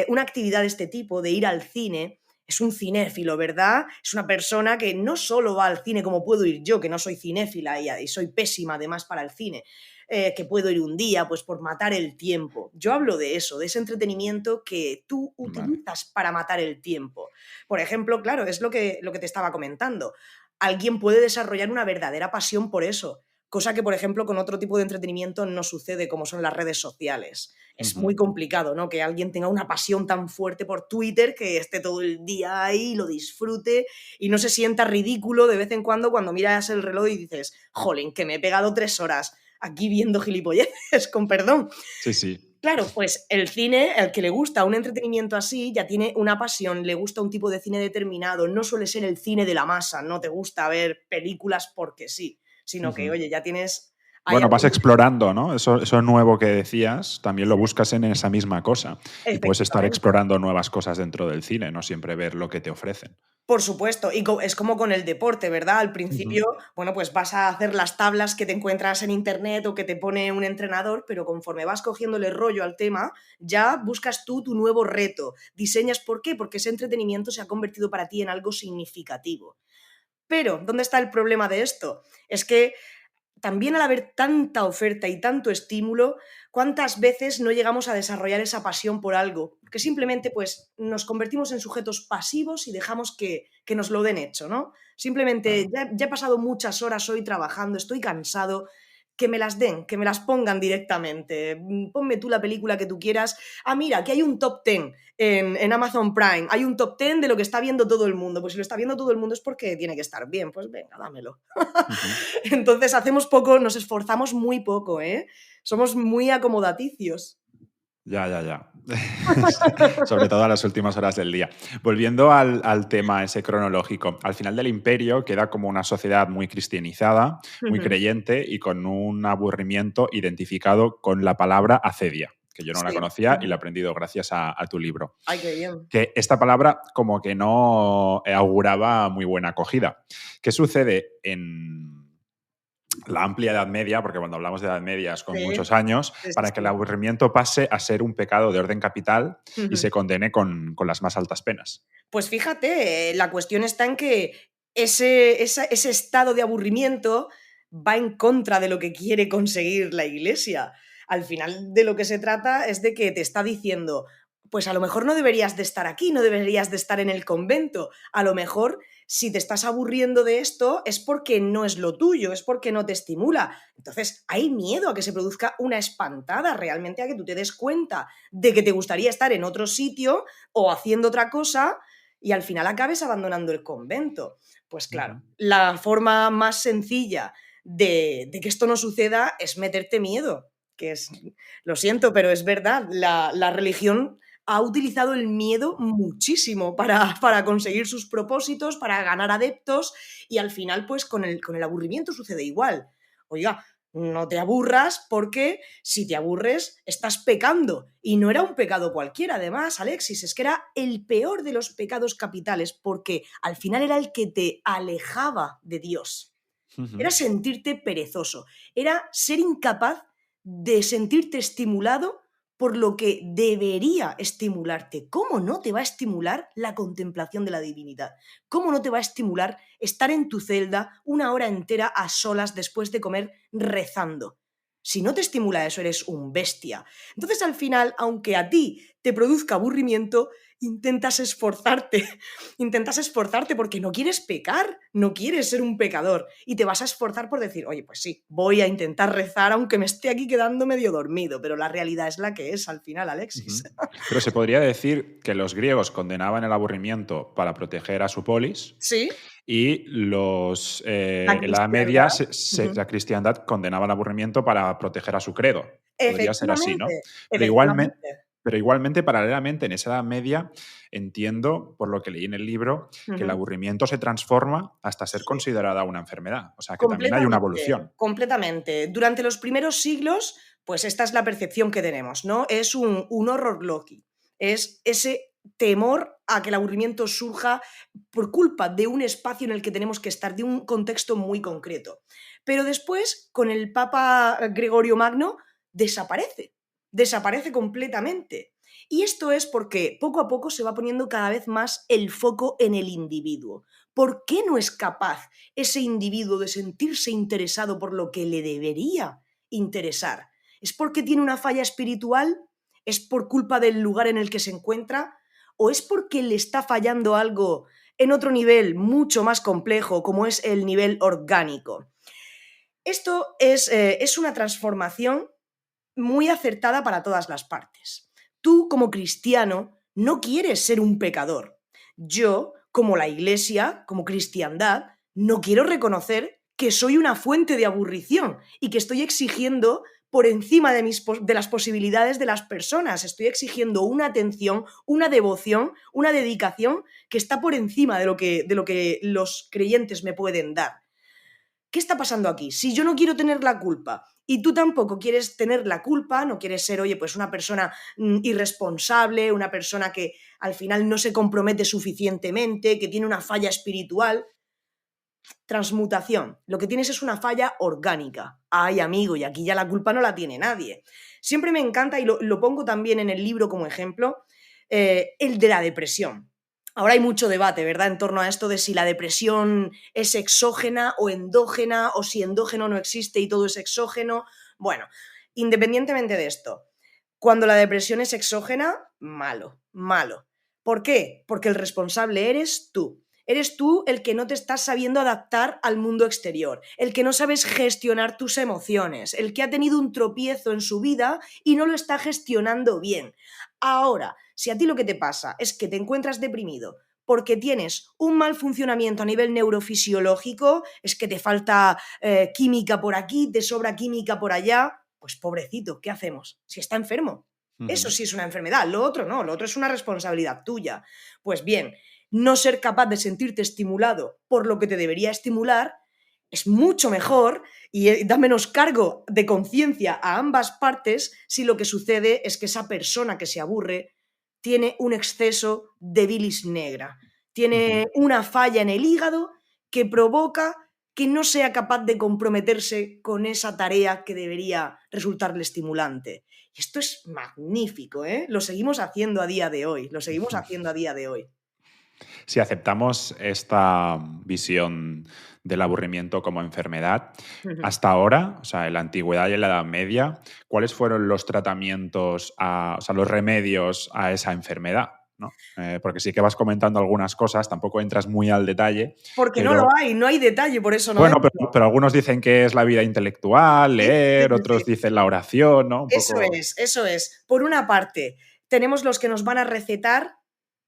una actividad de este tipo, de ir al cine, es un cinéfilo, ¿verdad? Es una persona que no solo va al cine como puedo ir yo, que no soy cinéfila y soy pésima además para el cine, que puedo ir un día pues por matar el tiempo. Yo hablo de eso, de ese entretenimiento que tú Vale. utilizas para matar el tiempo. Por ejemplo, claro, es lo que te estaba comentando. Alguien puede desarrollar una verdadera pasión por eso, cosa que, por ejemplo, con otro tipo de entretenimiento no sucede, como son las redes sociales. Es muy complicado, ¿no? Que alguien tenga una pasión tan fuerte por Twitter, que esté todo el día ahí, lo disfrute y no se sienta ridículo de vez en cuando miras el reloj y dices, jolín, que me he pegado 3 horas aquí viendo gilipolleces, con perdón. Sí, sí. Claro, pues el cine, el que le gusta un entretenimiento así, ya tiene una pasión, le gusta un tipo de cine determinado, no suele ser el cine de la masa, no te gusta ver películas porque sí, sino que, oye, ya tienes... Bueno, vas explorando, ¿no? Eso nuevo que decías, también lo buscas en esa misma cosa. Y puedes estar explorando nuevas cosas dentro del cine, no siempre ver lo que te ofrecen. Por supuesto, y es como con el deporte, ¿verdad? Al principio, bueno, pues vas a hacer las tablas que te encuentras en internet o que te pone un entrenador, pero conforme vas cogiéndole rollo al tema, ya buscas tú tu nuevo reto, diseñas. ¿Por qué? Porque ese entretenimiento se ha convertido para ti en algo significativo. Pero, ¿dónde está el problema de esto? Es que también al haber tanta oferta y tanto estímulo, ¿cuántas veces no llegamos a desarrollar esa pasión por algo? Porque simplemente pues, nos convertimos en sujetos pasivos y dejamos que nos lo den hecho, ¿no? Simplemente, ya he pasado muchas horas hoy trabajando, estoy cansado, que me las den, que me las pongan directamente. Ponme tú la película que tú quieras. Ah, mira, aquí hay un top 10 en Amazon Prime. Hay un top 10 de lo que está viendo todo el mundo. Pues si lo está viendo todo el mundo es porque tiene que estar bien. Pues venga, dámelo. Entonces hacemos poco, nos esforzamos muy poco, ¿eh? Somos muy acomodaticios. Ya. Sobre todo a las últimas horas del día. Volviendo al tema ese cronológico, al final del Imperio queda como una sociedad muy cristianizada, muy creyente y con un aburrimiento identificado con la palabra acedia, que yo no la conocía y la he aprendido gracias a tu libro. Ay, qué bien. Que esta palabra como que no auguraba muy buena acogida. ¿Qué sucede en la amplia Edad Media, porque cuando hablamos de Edad Media es con muchos años, para que el aburrimiento pase a ser un pecado de orden capital y se condene con las más altas penas? Pues fíjate, la cuestión está en que ese estado de aburrimiento va en contra de lo que quiere conseguir la Iglesia. Al final de lo que se trata es de que te está diciendo, pues a lo mejor no deberías de estar aquí, no deberías de estar en el convento. A lo mejor si te estás aburriendo de esto es porque no es lo tuyo, es porque no te estimula. Entonces hay miedo a que se produzca una espantada, realmente a que tú te des cuenta de que te gustaría estar en otro sitio o haciendo otra cosa y al final acabes abandonando el convento. Pues claro, la forma más sencilla de que esto no suceda es meterte miedo, que es, lo siento, pero es verdad, la religión ha utilizado el miedo muchísimo para conseguir sus propósitos, para ganar adeptos y al final pues con el aburrimiento sucede igual. Oiga, no te aburras porque si te aburres estás pecando. Y no era un pecado cualquiera, además, Alexis, es que era el peor de los pecados capitales porque al final era el que te alejaba de Dios. Era sentirte perezoso, era ser incapaz de sentirte estimulado por lo que debería estimularte. ¿Cómo no te va a estimular la contemplación de la divinidad? ¿Cómo no te va a estimular estar en tu celda 1 hora entera a solas después de comer rezando? Si no te estimula eso, eres un bestia. Entonces, al final, aunque a ti te produzca aburrimiento, intentas esforzarte porque no quieres pecar, no quieres ser un pecador y te vas a esforzar por decir, oye, pues sí, voy a intentar rezar aunque me esté aquí quedando medio dormido, pero la realidad es la que es al final, Alexis. Pero se podría decir que los griegos condenaban el aburrimiento para proteger a su polis. Sí. Y en la Edad Media la cristiandad condenaba el aburrimiento para proteger a su credo. Podría ser así, ¿no? Pero igualmente, paralelamente, en esa Edad Media, entiendo, por lo que leí en el libro, que el aburrimiento se transforma hasta ser considerada una enfermedad. O sea, que también hay una evolución. Completamente. Durante los primeros siglos, pues esta es la percepción que tenemos, ¿no? Es un horror loci. Es ese temor a que el aburrimiento surja por culpa de un espacio en el que tenemos que estar, de un contexto muy concreto. Pero después, con el Papa Gregorio Magno, desaparece completamente. Y esto es porque poco a poco se va poniendo cada vez más el foco en el individuo. ¿Por qué no es capaz ese individuo de sentirse interesado por lo que le debería interesar? ¿Es porque tiene una falla espiritual? ¿Es por culpa del lugar en el que se encuentra? ¿O es porque le está fallando algo en otro nivel mucho más complejo, como es el nivel orgánico? Esto es una transformación muy acertada para todas las partes. Tú, como cristiano, no quieres ser un pecador. Yo, como la Iglesia, como cristiandad, no quiero reconocer que soy una fuente de aburrición y que estoy exigiendo por encima de las posibilidades de las personas. Estoy exigiendo una atención, una devoción, una dedicación que está por encima de lo que los creyentes me pueden dar. ¿Qué está pasando aquí? Si yo no quiero tener la culpa y tú tampoco quieres tener la culpa, no quieres ser, oye, pues una persona irresponsable, una persona que al final no se compromete suficientemente, que tiene una falla espiritual. Transmutación. Lo que tienes es una falla orgánica. Ay, amigo, y aquí ya la culpa no la tiene nadie. Siempre me encanta, y lo pongo también en el libro como ejemplo, el de la depresión. Ahora hay mucho debate, ¿verdad?, en torno a esto de si la depresión es exógena o endógena, o si endógeno no existe y todo es exógeno. Bueno, independientemente de esto, cuando la depresión es exógena, malo, malo. ¿Por qué? Porque el responsable eres tú. Eres tú el que no te estás sabiendo adaptar al mundo exterior, el que no sabes gestionar tus emociones, el que ha tenido un tropiezo en su vida y no lo está gestionando bien. Ahora, si a ti lo que te pasa es que te encuentras deprimido porque tienes un mal funcionamiento a nivel neurofisiológico, es que te falta química por aquí, te sobra química por allá, pues pobrecito, ¿qué hacemos? Si está enfermo. Eso sí es una enfermedad, lo otro no, lo otro es una responsabilidad tuya. Pues bien, no ser capaz de sentirte estimulado por lo que te debería estimular es mucho mejor y da menos cargo de conciencia a ambas partes si lo que sucede es que esa persona que se aburre tiene un exceso de bilis negra, tiene una falla en el hígado que provoca que no sea capaz de comprometerse con esa tarea que debería resultarle estimulante. Y esto es magnífico, ¿eh? Lo seguimos haciendo a día de hoy, lo seguimos haciendo a día de hoy. Si aceptamos esta visión del aburrimiento como enfermedad, hasta ahora, o sea, en la antigüedad y en la Edad Media, ¿cuáles fueron los tratamientos, o sea, los remedios a esa enfermedad? ¿No? Porque sí que vas comentando algunas cosas, tampoco entras muy al detalle. Porque pero, no hay detalle, por eso no bueno, entro. pero algunos dicen que es la vida intelectual, leer, otros Sí. dicen la oración, ¿no? Un Eso poco... es, eso es. Por una parte, tenemos los que nos van a recetar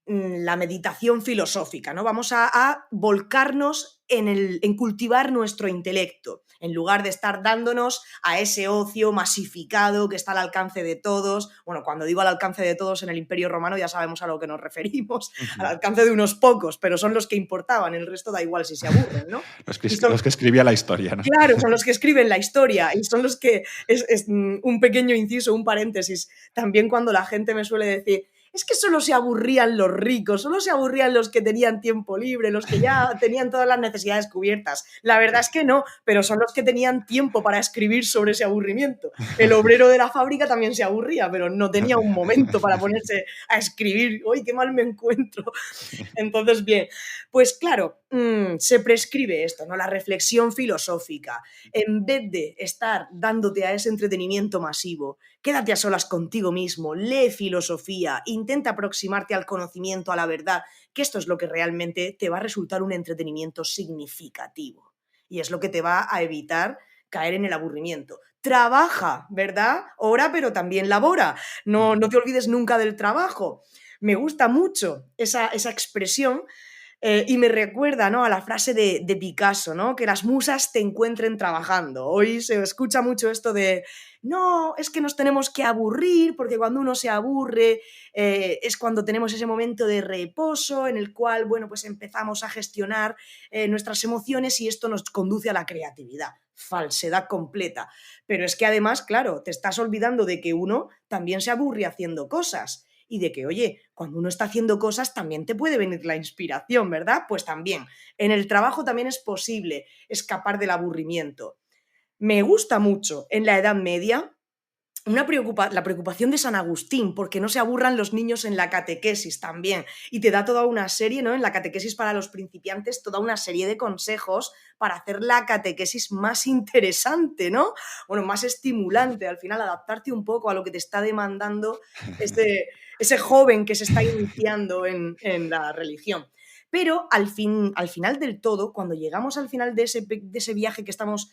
la meditación filosófica, ¿no? Vamos a volcarnos en cultivar nuestro intelecto, en lugar de estar dándonos a ese ocio masificado que está al alcance de todos. Bueno, cuando digo al alcance de todos en el Imperio Romano ya sabemos a lo que nos referimos, al alcance de unos pocos, pero son los que importaban, el resto da igual si se aburren, ¿no? Los que escribía la historia, ¿no? Claro, son los que escriben la historia y son los que, es un pequeño inciso, un paréntesis, también cuando la gente me suele decir, es que solo se aburrían los ricos, solo se aburrían los que tenían tiempo libre, los que ya tenían todas las necesidades cubiertas. La verdad es que no, pero son los que tenían tiempo para escribir sobre ese aburrimiento. El obrero de la fábrica también se aburría, pero no tenía un momento para ponerse a escribir. ¡Uy, qué mal me encuentro! Entonces, bien, pues claro, se prescribe esto, ¿no? La reflexión filosófica. En vez de estar dándote a ese entretenimiento masivo, quédate a solas contigo mismo, lee filosofía, intenta aproximarte al conocimiento, a la verdad, que esto es lo que realmente te va a resultar un entretenimiento significativo. Y es lo que te va a evitar caer en el aburrimiento. Trabaja, ¿verdad? Ora, pero también labora. No te olvides nunca del trabajo. Me gusta mucho esa expresión y me recuerda, ¿no?, a la frase de Picasso, ¿no?, que las musas te encuentren trabajando. Hoy se escucha mucho esto de, no, es que nos tenemos que aburrir, porque cuando uno se aburre es cuando tenemos ese momento de reposo en el cual, bueno, pues empezamos a gestionar nuestras emociones y esto nos conduce a la creatividad. Falsedad completa. Pero es que además, claro, te estás olvidando de que uno también se aburre haciendo cosas. Y de que, oye, cuando uno está haciendo cosas también te puede venir la inspiración, ¿verdad? Pues también. En el trabajo también es posible escapar del aburrimiento. Me gusta mucho en la Edad Media la preocupación de San Agustín, porque no se aburran los niños en la catequesis también. Y te da toda una serie, ¿no?, en la catequesis para los principiantes, toda una serie de consejos para hacer la catequesis más interesante, ¿no? Bueno, más estimulante, al final adaptarte un poco a lo que te está demandando ese joven que se está iniciando en la religión. Pero al final del todo, cuando llegamos al final de ese viaje que estamos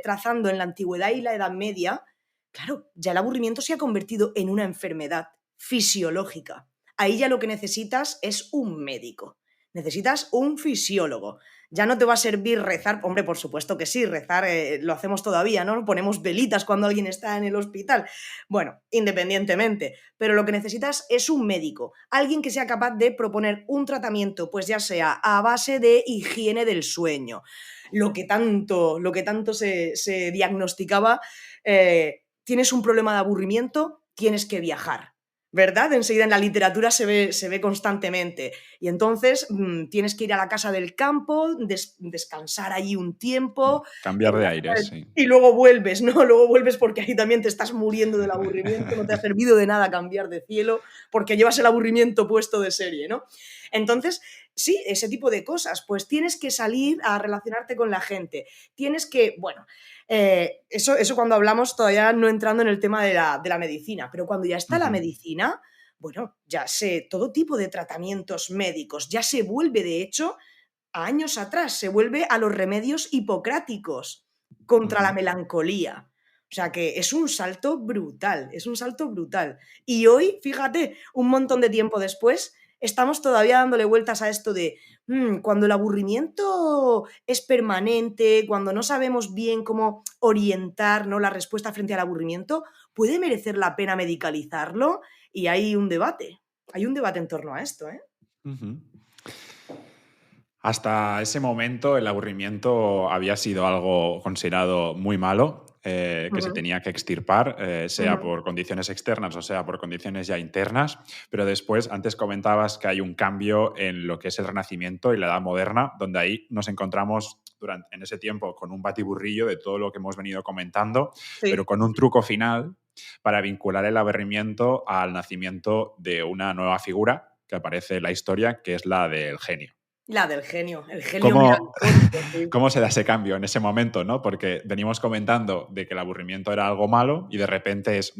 trazando en la antigüedad y la Edad Media, claro, ya el aburrimiento se ha convertido en una enfermedad fisiológica. Ahí ya lo que necesitas es un médico, necesitas un fisiólogo. Ya no te va a servir rezar, hombre, por supuesto que sí, rezar lo hacemos todavía, ¿no? Ponemos velitas cuando alguien está en el hospital. Bueno, independientemente, pero lo que necesitas es un médico, alguien que sea capaz de proponer un tratamiento, pues ya sea a base de higiene del sueño, lo que tanto se diagnosticaba, tienes un problema de aburrimiento, tienes que viajar. ¿Verdad? Enseguida en la literatura se ve constantemente. Y entonces tienes que ir a la casa del campo, descansar allí un tiempo. Cambiar de aires, sí. Y luego vuelves, ¿no? Luego vuelves porque ahí también te estás muriendo del aburrimiento, no te ha servido de nada cambiar de cielo porque llevas el aburrimiento puesto de serie, ¿no? Entonces, sí, ese tipo de cosas, pues tienes que salir a relacionarte con la gente, tienes que, bueno, eso cuando hablamos todavía no entrando en el tema de la medicina, pero cuando ya está la medicina, bueno, ya sé, todo tipo de tratamientos médicos, ya se vuelve, de hecho, a años atrás, se vuelve a los remedios hipocráticos contra la melancolía. O sea que es un salto brutal, es un salto brutal. Y hoy, fíjate, un montón de tiempo después, estamos todavía dándole vueltas a esto de cuando el aburrimiento es permanente, cuando no sabemos bien cómo orientar, ¿no?, la respuesta frente al aburrimiento, ¿puede merecer la pena medicalizarlo? Y hay un debate en torno a esto, ¿eh? Ujú. Hasta ese momento el aburrimiento había sido algo considerado muy malo, que se tenía que extirpar, sea por condiciones externas o sea por condiciones ya internas, pero después, antes comentabas que hay un cambio en lo que es el Renacimiento y la Edad Moderna, donde ahí nos encontramos en ese tiempo con un batiburrillo de todo lo que hemos venido comentando, Sí. pero con un truco final para vincular el aburrimiento al nacimiento de una nueva figura que aparece en la historia, que es la del genio. La del genio, el genio ¿Cómo, melancólico, sí. ¿Cómo se da ese cambio en ese momento, ¿no? Porque venimos comentando de que el aburrimiento era algo malo y de repente es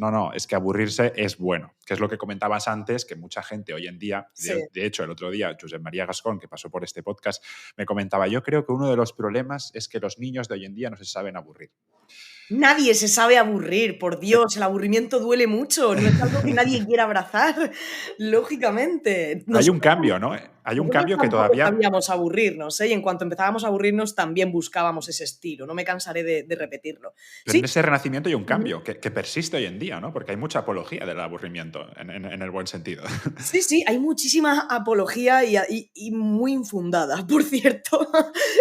que aburrirse es bueno, que es lo que comentabas antes, que mucha gente hoy en día, Sí. de hecho el otro día Josep María Gascón, que pasó por este podcast, me comentaba, yo creo que uno de los problemas es que los niños de hoy en día no se saben aburrir. Nadie se sabe aburrir, por Dios, el aburrimiento duele mucho, no es algo que nadie quiera abrazar, lógicamente. Hay un cambio, ¿no? Hay un Nosotros cambio que tampoco todavía... sabíamos aburrirnos, ¿eh? Y en cuanto empezábamos a aburrirnos también buscábamos ese estilo, no me cansaré de repetirlo. Pero Sí, en ese renacimiento hay un cambio que persiste hoy en día, ¿no? Porque hay mucha apología del aburrimiento, en el buen sentido. sí, hay muchísima apología y muy infundada, por cierto.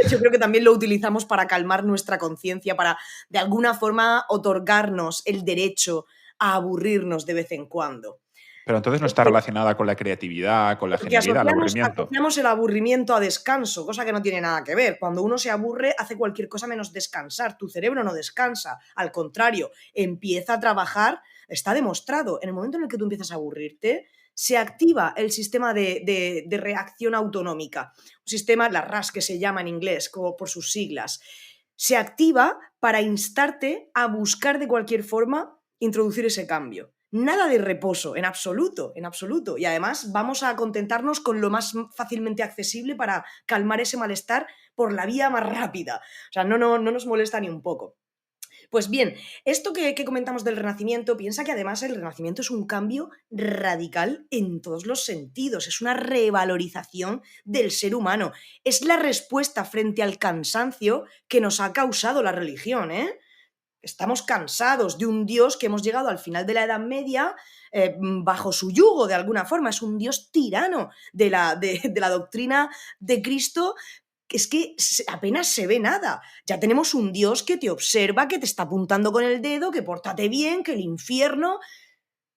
Yo creo que también lo utilizamos para calmar nuestra conciencia, para de alguna forma otorgarnos el derecho a aburrirnos de vez en cuando. Pero entonces no está relacionada con la creatividad, con la Porque genialidad, el aburrimiento. asociamos el aburrimiento a descanso, cosa que no tiene nada que ver. Cuando uno se aburre, hace cualquier cosa menos descansar. Tu cerebro no descansa, al contrario, empieza a trabajar. Está demostrado, en el momento en el que tú empiezas a aburrirte, se activa el sistema de reacción autonómica. Un sistema, la RAS que se llama en inglés, como por sus siglas. Se activa para instarte a buscar de cualquier forma introducir ese cambio. Nada de reposo, en absoluto, en absoluto. Y además vamos a contentarnos con lo más fácilmente accesible para calmar ese malestar por la vía más rápida. O sea, no nos molesta ni un poco. Pues bien, esto que comentamos del Renacimiento, piensa que además el Renacimiento es un cambio radical en todos los sentidos, es una revalorización del ser humano, es la respuesta frente al cansancio que nos ha causado la religión, ¿eh? Estamos cansados de un Dios que hemos llegado al final de la Edad Media bajo su yugo, de alguna forma. Es un Dios tirano de la doctrina de Cristo, que es que apenas se ve nada. Ya tenemos un Dios que te observa, que te está apuntando con el dedo, que pórtate bien, que el infierno...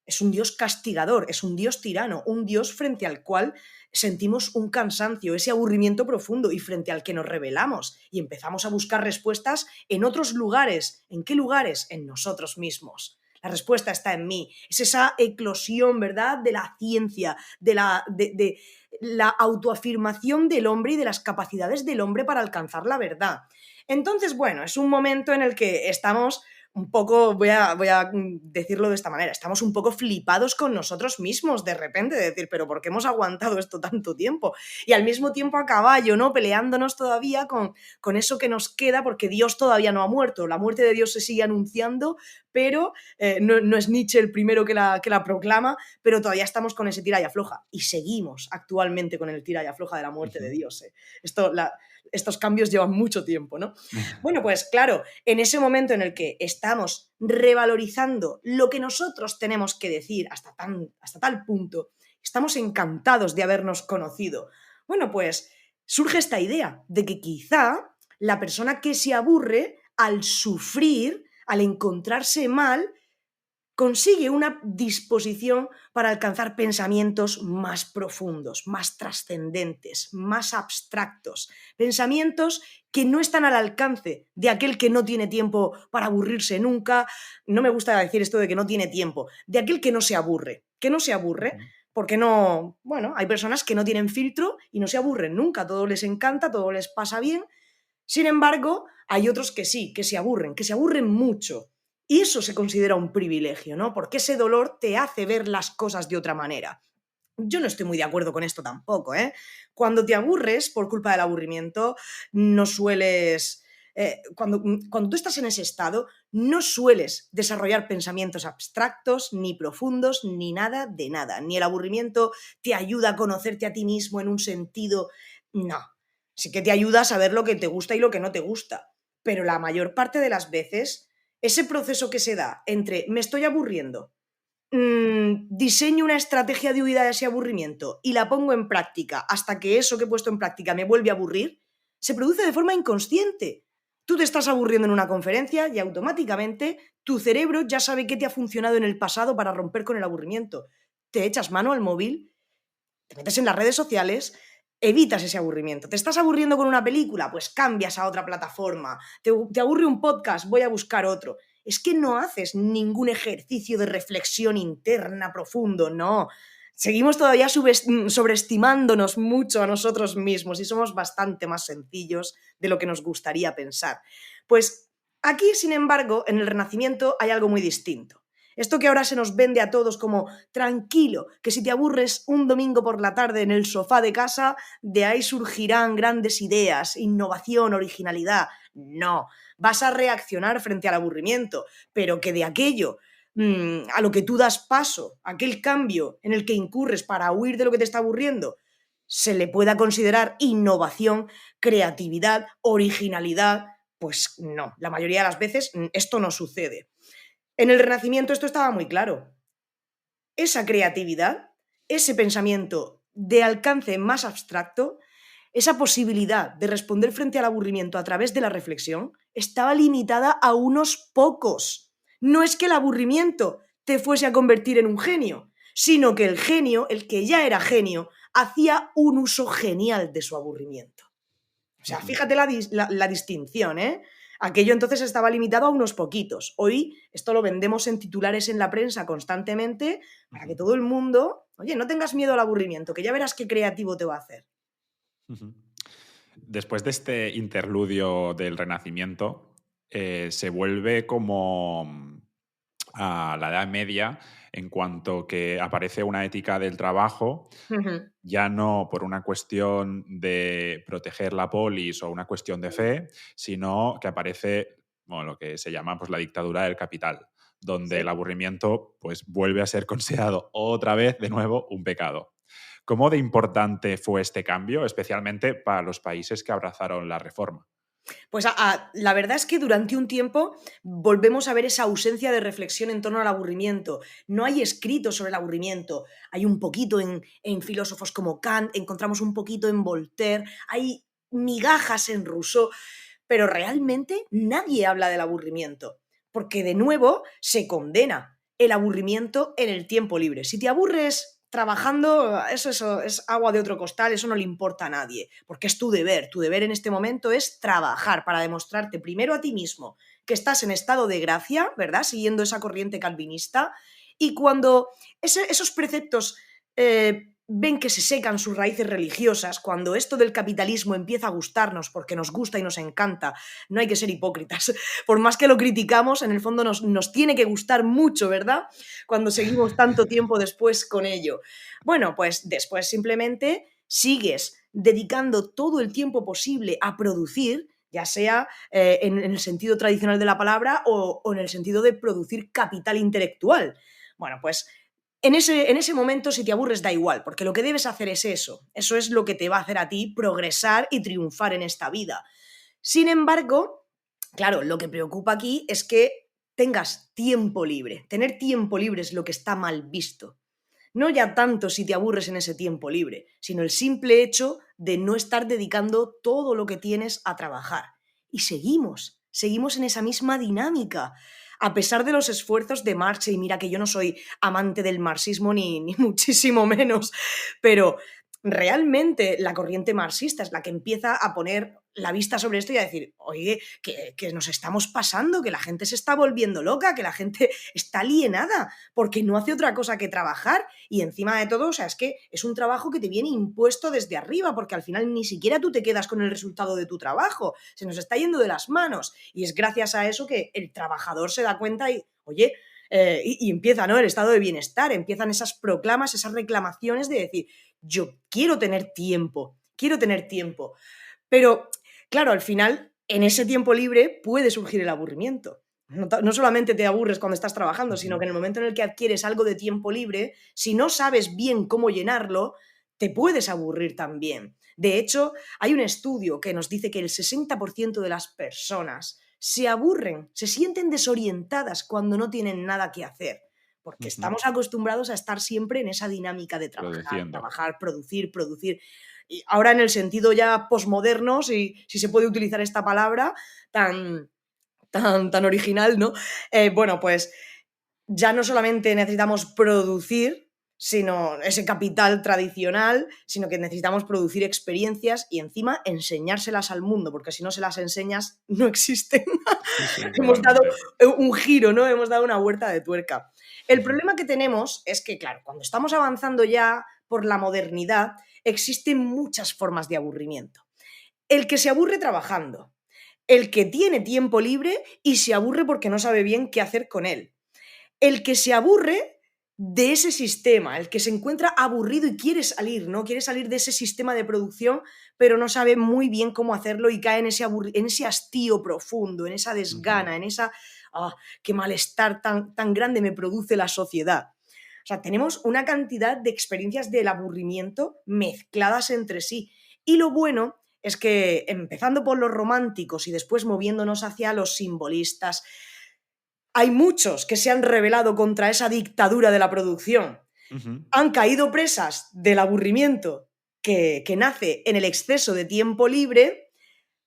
Es un Dios castigador, es un Dios tirano, un Dios frente al cual sentimos un cansancio, ese aburrimiento profundo y frente al que nos rebelamos y empezamos a buscar respuestas en otros lugares. ¿En qué lugares? En nosotros mismos. La respuesta está en mí. Es esa eclosión, ¿verdad?, de la ciencia, de la autoafirmación del hombre y de las capacidades del hombre para alcanzar la verdad. Entonces, bueno, es un momento en el que estamos un poco, voy a decirlo de esta manera, estamos un poco flipados con nosotros mismos de repente, de decir, pero ¿por qué hemos aguantado esto tanto tiempo? Y al mismo tiempo a caballo, ¿no? Peleándonos todavía con eso que nos queda, porque Dios todavía no ha muerto, la muerte de Dios se sigue anunciando, pero no es Nietzsche el primero que la proclama, pero todavía estamos con ese tira y afloja, y seguimos actualmente con el tira y afloja de la muerte de Dios. Estos cambios llevan mucho tiempo, ¿no? Bueno, pues claro, en ese momento en el que estamos revalorizando lo que nosotros tenemos que decir hasta tal punto, estamos encantados de habernos conocido. Bueno, pues surge esta idea de que quizá la persona que se aburre al sufrir, al encontrarse mal, consigue una disposición para alcanzar pensamientos más profundos, más trascendentes, más abstractos, pensamientos que no están al alcance de aquel que no tiene tiempo para aburrirse nunca. No me gusta decir esto de que no tiene tiempo, de aquel que no se aburre, porque no, bueno, hay personas que no tienen filtro y no se aburren nunca, todo les encanta, todo les pasa bien. Sin embargo, hay otros que sí, que se aburren mucho. Y eso se considera un privilegio, ¿no? Porque ese dolor te hace ver las cosas de otra manera. Yo no estoy muy de acuerdo con esto tampoco, ¿eh? Cuando te aburres por culpa del aburrimiento, no sueles... cuando tú estás en ese estado, no sueles desarrollar pensamientos abstractos, ni profundos, ni nada de nada. Ni el aburrimiento te ayuda a conocerte a ti mismo en un sentido... No. Sí que te ayuda a saber lo que te gusta y lo que no te gusta. Pero la mayor parte de las veces, ese proceso que se da entre me estoy aburriendo, diseño una estrategia de huida de ese aburrimiento y la pongo en práctica hasta que eso que he puesto en práctica me vuelve a aburrir, se produce de forma inconsciente. Tú te estás aburriendo en una conferencia y automáticamente tu cerebro ya sabe qué te ha funcionado en el pasado para romper con el aburrimiento. Te echas mano al móvil, te metes en las redes sociales, evitas ese aburrimiento. ¿Te estás aburriendo con una película? Pues cambias a otra plataforma. ¿Te aburre un podcast? Voy a buscar otro. Es que no haces ningún ejercicio de reflexión interna profundo, no. Seguimos todavía sobreestimándonos mucho a nosotros mismos y somos bastante más sencillos de lo que nos gustaría pensar. Pues aquí, sin embargo, en el Renacimiento hay algo muy distinto. Esto que ahora se nos vende a todos como tranquilo, que si te aburres un domingo por la tarde en el sofá de casa, de ahí surgirán grandes ideas, innovación, originalidad. No, vas a reaccionar frente al aburrimiento, pero que de aquello a lo que tú das paso, aquel cambio en el que incurres para huir de lo que te está aburriendo, se le pueda considerar innovación, creatividad, originalidad. Pues no, la mayoría de las veces esto no sucede. En el Renacimiento esto estaba muy claro. Esa creatividad, ese pensamiento de alcance más abstracto, esa posibilidad de responder frente al aburrimiento a través de la reflexión, estaba limitada a unos pocos. No es que el aburrimiento te fuese a convertir en un genio, sino que el genio, el que ya era genio, hacía un uso genial de su aburrimiento. O sea, fíjate la distinción, ¿eh? Aquello entonces estaba limitado a unos poquitos. Hoy esto lo vendemos en titulares en la prensa constantemente para que todo el mundo, oye, no tengas miedo al aburrimiento, que ya verás qué creativo te va a hacer. Después de este interludio del Renacimiento, se vuelve como a la Edad Media en cuanto que aparece una ética del trabajo, ya no por una cuestión de proteger la polis o una cuestión de fe, sino que aparece lo que se llama pues, la dictadura del capital, donde Sí. el aburrimiento pues, vuelve a ser considerado otra vez, de nuevo, un pecado. ¿Cómo de importante fue este cambio, especialmente para los países que abrazaron la reforma? Pues la verdad es que durante un tiempo volvemos a ver esa ausencia de reflexión en torno al aburrimiento. No hay escritos sobre el aburrimiento. Hay un poquito en filósofos como Kant, encontramos un poquito en Voltaire, hay migajas en Rousseau, pero realmente nadie habla del aburrimiento, porque de nuevo se condena el aburrimiento en el tiempo libre. Si te aburres trabajando, eso es agua de otro costal, eso no le importa a nadie, porque es tu deber. Tu deber en este momento es trabajar para demostrarte primero a ti mismo que estás en estado de gracia, ¿verdad? Siguiendo esa corriente calvinista, y cuando esos preceptos ven que se secan sus raíces religiosas, cuando esto del capitalismo empieza a gustarnos porque nos gusta y nos encanta, no hay que ser hipócritas. Por más que lo criticamos, en el fondo nos tiene que gustar mucho, ¿verdad? Cuando seguimos tanto tiempo después con ello. Bueno, pues después simplemente sigues dedicando todo el tiempo posible a producir, ya sea en el sentido tradicional de la palabra o en el sentido de producir capital intelectual. Bueno, pues en ese momento, si te aburres, da igual, porque lo que debes hacer es eso. Eso es lo que te va a hacer a ti progresar y triunfar en esta vida. Sin embargo, claro, lo que preocupa aquí es que tengas tiempo libre. Tener tiempo libre es lo que está mal visto. No ya tanto si te aburres en ese tiempo libre, sino el simple hecho de no estar dedicando todo lo que tienes a trabajar. Y seguimos en esa misma dinámica. A pesar de los esfuerzos de Marx, y mira que yo no soy amante del marxismo ni muchísimo menos, pero realmente la corriente marxista es la que empieza a poner la vista sobre esto y a decir, oye, que nos estamos pasando, que la gente se está volviendo loca, que la gente está alienada, porque no hace otra cosa que trabajar y encima de todo, o sea, es que es un trabajo que te viene impuesto desde arriba, porque al final ni siquiera tú te quedas con el resultado de tu trabajo, se nos está yendo de las manos y es gracias a eso que el trabajador se da cuenta y, oye, y empieza, ¿no?, el estado de bienestar, empiezan esas proclamas, esas reclamaciones de decir, yo quiero tener tiempo, pero claro, al final, en ese tiempo libre puede surgir el aburrimiento. No solamente te aburres cuando estás trabajando, sino que en el momento en el que adquieres algo de tiempo libre, si no sabes bien cómo llenarlo, te puedes aburrir también. De hecho, hay un estudio que nos dice que el 60% de las personas se aburren, se sienten desorientadas cuando no tienen nada que hacer, porque estamos acostumbrados a estar siempre en esa dinámica de Produciendo. trabajar, producir. Y ahora en el sentido ya posmoderno, si se puede utilizar esta palabra tan original, ¿no? Bueno, pues ya no solamente necesitamos producir, sino ese capital tradicional, sino que necesitamos producir experiencias y encima enseñárselas al mundo, porque si no se las enseñas, no existen. Sí, sí, Hemos dado totalmente. un giro, ¿no? Hemos dado una vuelta de tuerca. El problema que tenemos es que, claro, cuando estamos avanzando ya por la modernidad, existen muchas formas de aburrimiento. El que se aburre trabajando, el que tiene tiempo libre y se aburre porque no sabe bien qué hacer con él, el que se aburre de ese sistema, el que se encuentra aburrido y quiere salir, ¿no? Quiere salir de ese sistema de producción, pero no sabe muy bien cómo hacerlo y cae en ese hastío profundo, en esa desgana, en esa qué malestar tan grande me produce la sociedad. O sea, tenemos una cantidad de experiencias del aburrimiento mezcladas entre sí. Y lo bueno es que, empezando por los románticos y después moviéndonos hacia los simbolistas, hay muchos que se han rebelado contra esa dictadura de la producción. Ujú. Han caído presas del aburrimiento que nace en el exceso de tiempo libre,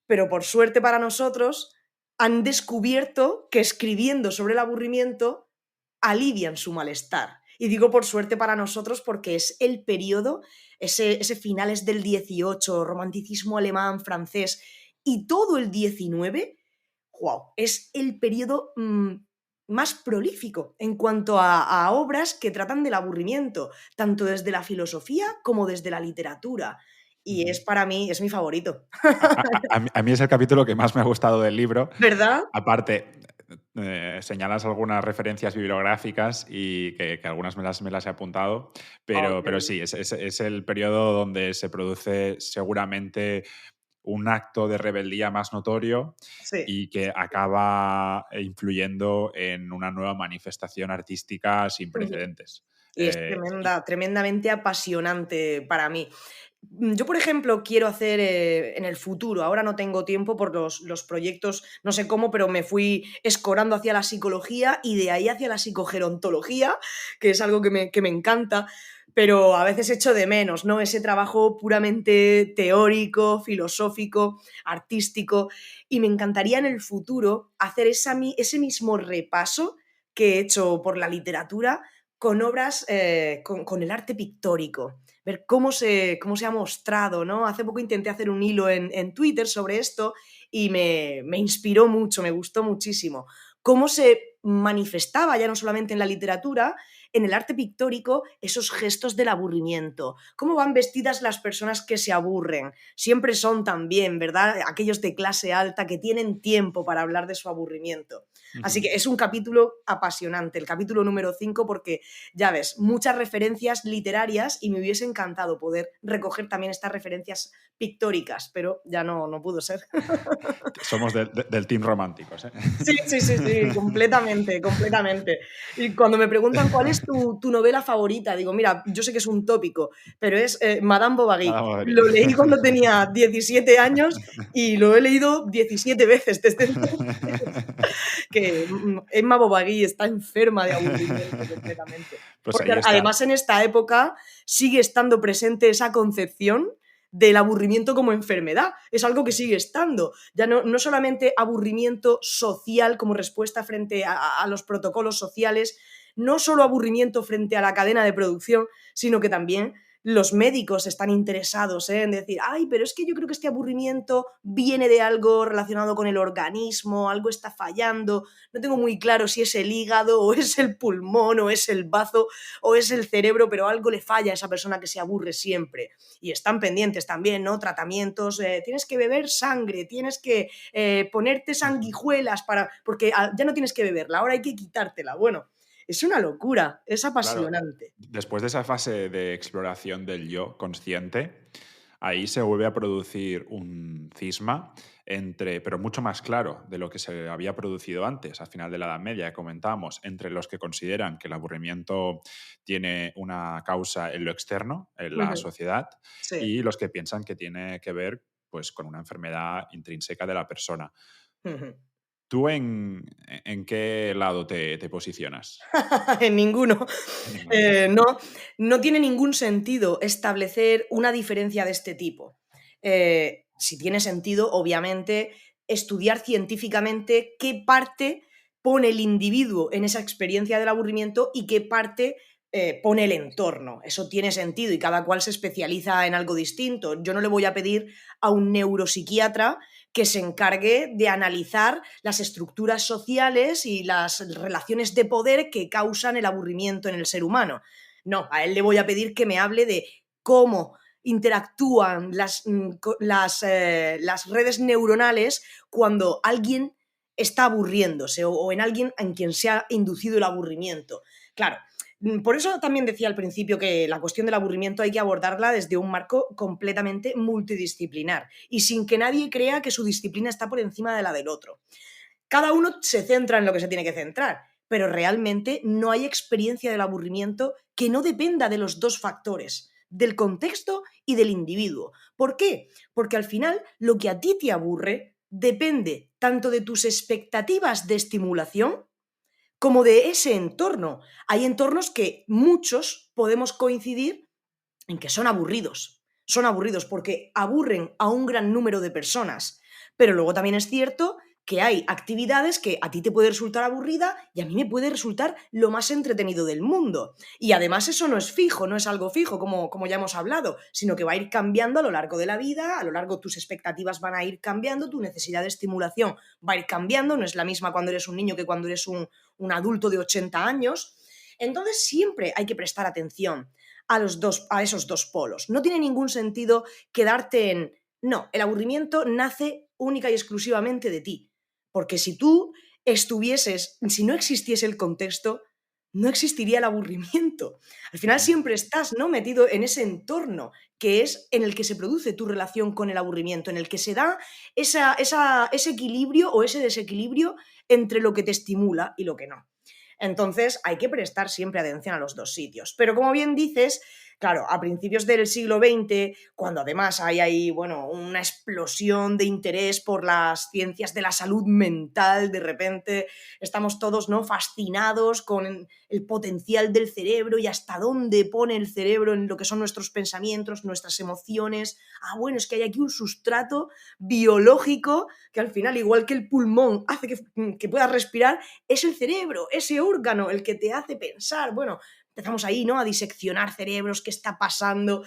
pero por suerte para nosotros han descubierto que escribiendo sobre el aburrimiento alivian su malestar. Y digo por suerte para nosotros porque es el periodo, ese finales del 18, romanticismo alemán, francés y todo el 19, wow, es el periodo más prolífico en cuanto a obras que tratan del aburrimiento, tanto desde la filosofía como desde la literatura. Y Ujú. es para mí, es mi favorito. A mí es el capítulo que más me ha gustado del libro. ¿Verdad? Aparte, señalas algunas referencias bibliográficas y que algunas me las he apuntado, Oh, qué pero bien. sí, es el periodo donde se produce seguramente un acto de rebeldía más notorio Sí. y que acaba influyendo en una nueva manifestación artística sin Ujú. precedentes. Y es Y tremendamente apasionante para mí. Yo, por ejemplo, quiero hacer en el futuro, ahora no tengo tiempo por los proyectos, no sé cómo, pero me fui escorando hacia la psicología y de ahí hacia la psicogerontología, que es algo que me encanta, pero a veces echo de menos, ¿no? Ese trabajo puramente teórico, filosófico, artístico, y me encantaría en el futuro hacer ese mismo repaso que he hecho por la literatura con obras, con el arte pictórico, ver cómo se ha mostrado, ¿no? Hace poco intenté hacer un hilo en Twitter sobre esto y me inspiró mucho, me gustó muchísimo. Cómo se manifestaba, ya no solamente en la literatura, en el arte pictórico, esos gestos del aburrimiento. ¿Cómo van vestidas las personas que se aburren? Siempre son también, ¿verdad? Aquellos de clase alta que tienen tiempo para hablar de su aburrimiento. Así Ujú. que es un capítulo apasionante, el capítulo número 5, porque ya ves, muchas referencias literarias y me hubiese encantado poder recoger también estas referencias pictóricas, pero ya no pudo ser. Somos del team románticos, ¿eh? Sí, sí, sí, sí, completamente, completamente. Y cuando me preguntan cuál es tu novela favorita, digo, mira, yo sé que es un tópico, pero es Madame Bovary. Nada, Bovary. Lo leí cuando tenía 17 años y lo he leído 17 veces desde entonces. Que Emma Bovary está enferma de aburrimiento completamente. Pues Porque ahí está. además en esta época sigue estando presente esa concepción del aburrimiento como enfermedad. Es algo que sigue estando. Ya no solamente aburrimiento social como respuesta frente a los protocolos sociales, no solo aburrimiento frente a la cadena de producción, sino que también los médicos están interesados, en decir, ay, pero es que yo creo que este aburrimiento viene de algo relacionado con el organismo, algo está fallando, no tengo muy claro si es el hígado o es el pulmón o es el bazo o es el cerebro, pero algo le falla a esa persona que se aburre siempre. Y están pendientes también, ¿no? Tratamientos, tienes que beber sangre, tienes que ponerte sanguijuelas porque ya no tienes que beberla, ahora hay que quitártela. Bueno, es una locura, es Claro, apasionante. después de esa fase de exploración del yo consciente, ahí se vuelve a producir un cisma entre, pero mucho más claro de lo que se había producido antes, al final de la Edad Media, que comentábamos, entre los que consideran que el aburrimiento tiene una causa en lo externo, en la Ujú, sociedad, sí. y los que piensan que tiene que ver pues, con una enfermedad intrínseca de la persona. Ujú. ¿Tú en qué lado te posicionas? En ninguno. En ninguno. No, no tiene ningún sentido establecer una diferencia de este tipo. Si tiene sentido, obviamente, estudiar científicamente qué parte pone el individuo en esa experiencia del aburrimiento y qué parte pone el entorno. Eso tiene sentido y cada cual se especializa en algo distinto. Yo no le voy a pedir a un neuropsiquiatra que se encargue de analizar las estructuras sociales y las relaciones de poder que causan el aburrimiento en el ser humano. No, a él le voy a pedir que me hable de cómo interactúan las redes neuronales cuando alguien está aburriéndose o en alguien en quien se ha inducido el aburrimiento. Claro, por eso también decía al principio que la cuestión del aburrimiento hay que abordarla desde un marco completamente multidisciplinar y sin que nadie crea que su disciplina está por encima de la del otro. Cada uno se centra en lo que se tiene que centrar, pero realmente no hay experiencia del aburrimiento que no dependa de los dos factores, del contexto y del individuo. ¿Por qué? Porque al final lo que a ti te aburre depende tanto de tus expectativas de estimulación como de ese entorno. Hay entornos que muchos podemos coincidir en que son aburridos. Son aburridos porque aburren a un gran número de personas. Pero luego también es cierto que hay actividades que a ti te puede resultar aburrida y a mí me puede resultar lo más entretenido del mundo. Y además eso no es fijo, no es algo fijo, como ya hemos hablado, sino que va a ir cambiando a lo largo de la vida, a lo largo tus expectativas van a ir cambiando, tu necesidad de estimulación va a ir cambiando, no es la misma cuando eres un niño que cuando eres un adulto de 80 años. Entonces siempre hay que prestar atención a esos dos polos. No tiene ningún sentido quedarte en, no, el aburrimiento nace única y exclusivamente de ti. Porque si tú si no existiese el contexto, no existiría el aburrimiento. Al final Ujú. siempre estás, ¿no?, metido en ese entorno que es en el que se produce tu relación con el aburrimiento, en el que se da ese equilibrio o ese desequilibrio entre lo que te estimula y lo que no. Entonces hay que prestar siempre atención a los dos sitios. Pero como bien dices, claro, a principios del siglo XX, cuando además hay ahí, bueno, una explosión de interés por las ciencias de la salud mental, de repente estamos todos, ¿no?, fascinados con el potencial del cerebro y hasta dónde pone el cerebro en lo que son nuestros pensamientos, nuestras emociones. Ah, bueno, es que hay aquí un sustrato biológico que al final, igual que el pulmón hace que puedas respirar, es el cerebro, ese órgano el que te hace pensar. Bueno, empezamos ahí, ¿no?, a diseccionar cerebros, qué está pasando.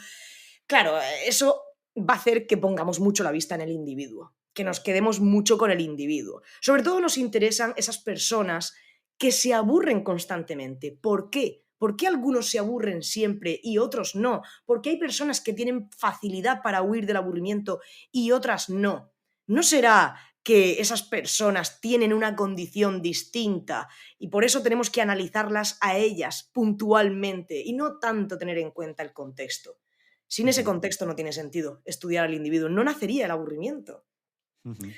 Claro, eso va a hacer que pongamos mucho la vista en el individuo, que nos quedemos mucho con el individuo. Sobre todo nos interesan esas personas que se aburren constantemente. ¿Por qué? ¿Por qué algunos se aburren siempre y otros no? ¿Por qué hay personas que tienen facilidad para huir del aburrimiento y otras no? ¿No será que esas personas tienen una condición distinta y por eso tenemos que analizarlas a ellas puntualmente y no tanto tener en cuenta el contexto? Sin ese Ujú, contexto no tiene sentido estudiar al individuo, no nacería el aburrimiento. ujú,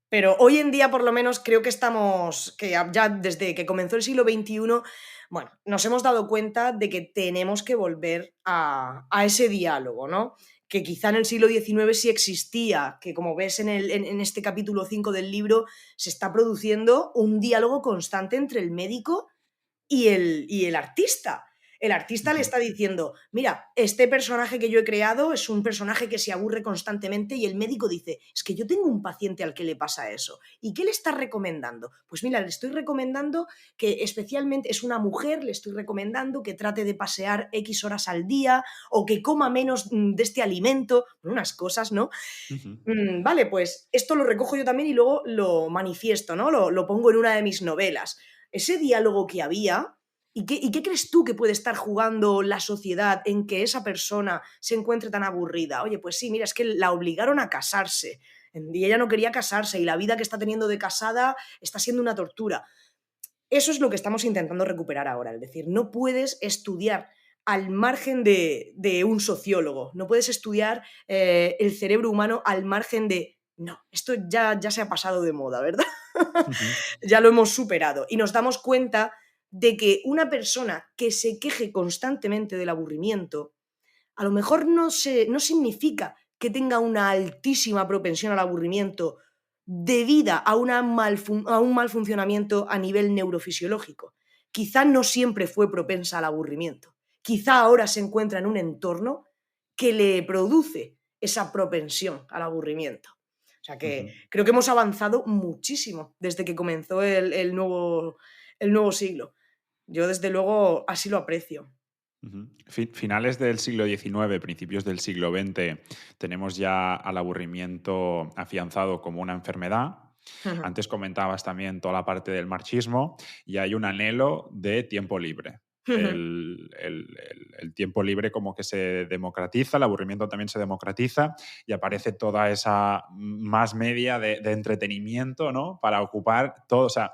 Pero hoy en día, por lo menos, creo que estamos, que ya desde que comenzó el siglo XXI, bueno, nos hemos dado cuenta de que tenemos que volver a ese diálogo, ¿no? Que quizá en el siglo XIX sí existía, que como ves en este capítulo 5 del libro, se está produciendo un diálogo constante entre el médico y el artista. El artista le ujú. está diciendo, mira, este personaje que yo he creado es un personaje que se aburre constantemente y el médico dice, es que yo tengo un paciente al que le pasa eso. ¿Y qué le está recomendando? Pues mira, le estoy recomendando que especialmente es una mujer, le estoy recomendando que trate de pasear X horas al día o que coma menos de este alimento, unas cosas, ¿no? Ujú, Vale, pues esto lo recojo yo también y luego lo manifiesto, ¿no? Lo pongo en una de mis novelas. Ese diálogo que había, ¿y qué crees tú que puede estar jugando la sociedad en que esa persona se encuentre tan aburrida? Oye, pues sí, mira, es que la obligaron a casarse y ella no quería casarse y la vida que está teniendo de casada está siendo una tortura. Eso es lo que estamos intentando recuperar ahora, es decir, no puedes estudiar al margen de un sociólogo, no puedes estudiar el cerebro humano al margen de, no, esto ya se ha pasado de moda, ¿verdad? ujú. Ya lo hemos superado y nos damos cuenta de que una persona que se queje constantemente del aburrimiento, a lo mejor no significa que tenga una altísima propensión al aburrimiento debida a un mal funcionamiento a nivel neurofisiológico. Quizá no siempre fue propensa al aburrimiento. Quizá ahora se encuentra en un entorno que le produce esa propensión al aburrimiento. O sea que Ujú, creo que hemos avanzado muchísimo desde que comenzó el nuevo siglo. Yo, desde luego, así lo aprecio. ujú. Finales del siglo XIX, principios del siglo XX, tenemos ya al aburrimiento afianzado como una enfermedad. Antes comentabas también toda la parte del marxismo y hay un anhelo de tiempo libre. El tiempo libre como que se democratiza, el aburrimiento también se democratiza y aparece toda esa más media de entretenimiento, ¿no? Para ocupar todo, o sea,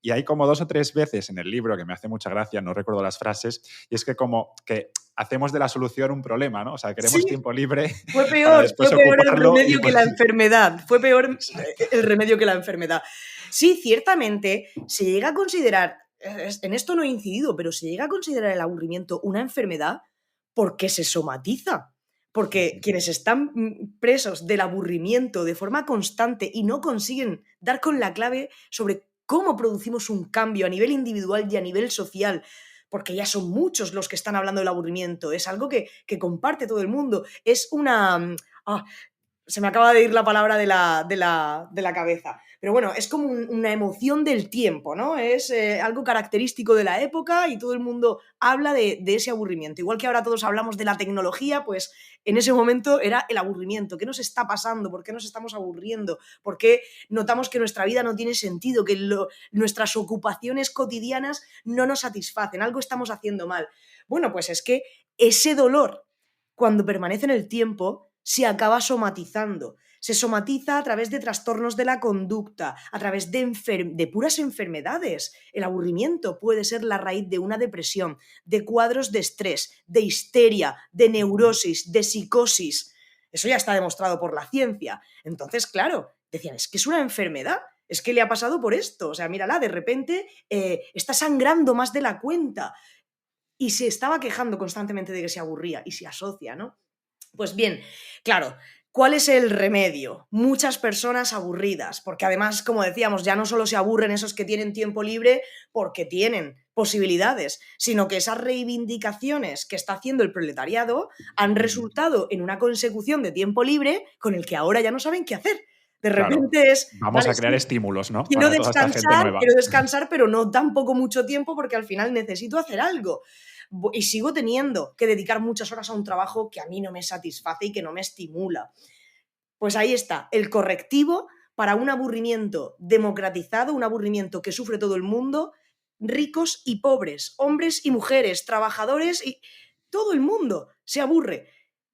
y hay como 2 o 3 veces en el libro que me hace mucha gracia, no recuerdo las frases, y es que como que hacemos de la solución un problema, ¿no? O sea, Sí, queremos tiempo libre fue para peor, fue después peor el ocuparlo y remedio que la enfermedad. Fue peor Exacto. el remedio que la enfermedad. Sí, ciertamente, se llega a considerar, en esto no he incidido, pero se llega a considerar el aburrimiento una enfermedad porque se somatiza. Porque Ujú. quienes están presos del aburrimiento de forma constante y no consiguen dar con la clave sobre cómo producimos un cambio a nivel individual y a nivel social, porque ya son muchos los que están hablando del aburrimiento, es algo que comparte todo el mundo, es una... ah, se me acaba de ir la palabra de la cabeza. Pero bueno, es como una emoción del tiempo, ¿no? Es algo característico de la época y todo el mundo habla de ese aburrimiento. Igual que ahora todos hablamos de la tecnología, pues en ese momento era el aburrimiento. ¿Qué nos está pasando? ¿Por qué nos estamos aburriendo? ¿Por qué notamos que nuestra vida no tiene sentido? Que nuestras ocupaciones cotidianas no nos satisfacen. Algo estamos haciendo mal. Bueno, pues es que ese dolor, cuando permanece en el tiempo, se acaba somatizando. Se somatiza a través de trastornos de la conducta, a través de puras enfermedades. El aburrimiento puede ser la raíz de una depresión, de cuadros de estrés, de histeria, de Ujú. neurosis, de psicosis. Eso ya está demostrado por la ciencia. Entonces, claro, decían, es que es una enfermedad, es que le ha pasado por esto. O sea, mírala, de repente está sangrando más de la cuenta y se estaba quejando constantemente de que se aburría y se asocia, ¿no? Pues bien, claro, ¿cuál es el remedio? Muchas personas aburridas, porque además, como decíamos, ya no solo se aburren esos que tienen tiempo libre porque tienen posibilidades, sino que esas reivindicaciones que está haciendo el proletariado han Ujú. resultado en una consecución de tiempo libre con el que ahora ya no saben qué hacer. De Claro, repente es, vamos vale, a crear sí, estímulos, ¿no? Para toda esta gente nueva. quiero descansar, pero no tampoco mucho tiempo porque al final necesito hacer algo. Y sigo teniendo que dedicar muchas horas a un trabajo que a mí no me satisface y que no me estimula. Pues ahí está, el correctivo para un aburrimiento democratizado, un aburrimiento que sufre todo el mundo, ricos y pobres, hombres y mujeres, trabajadores y todo el mundo se aburre.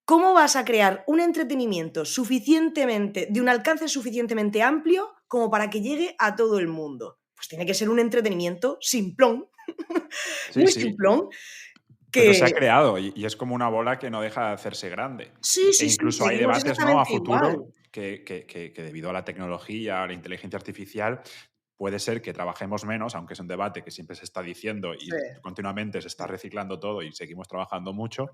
¿Cómo vas a crear un entretenimiento de un alcance suficientemente amplio como para que llegue a todo el mundo? Pues tiene que ser un entretenimiento simplón, Sí, muy sí. simplón, Pero se ha que creado y es como una bola que no deja de hacerse grande. sí, E sí, sí, incluso hay seguimos debates, ¿no?, a exactamente igual. futuro que debido a la tecnología, a la inteligencia artificial, puede ser que trabajemos menos, aunque es un debate que siempre se está diciendo Sí. y continuamente se está reciclando todo y seguimos trabajando mucho,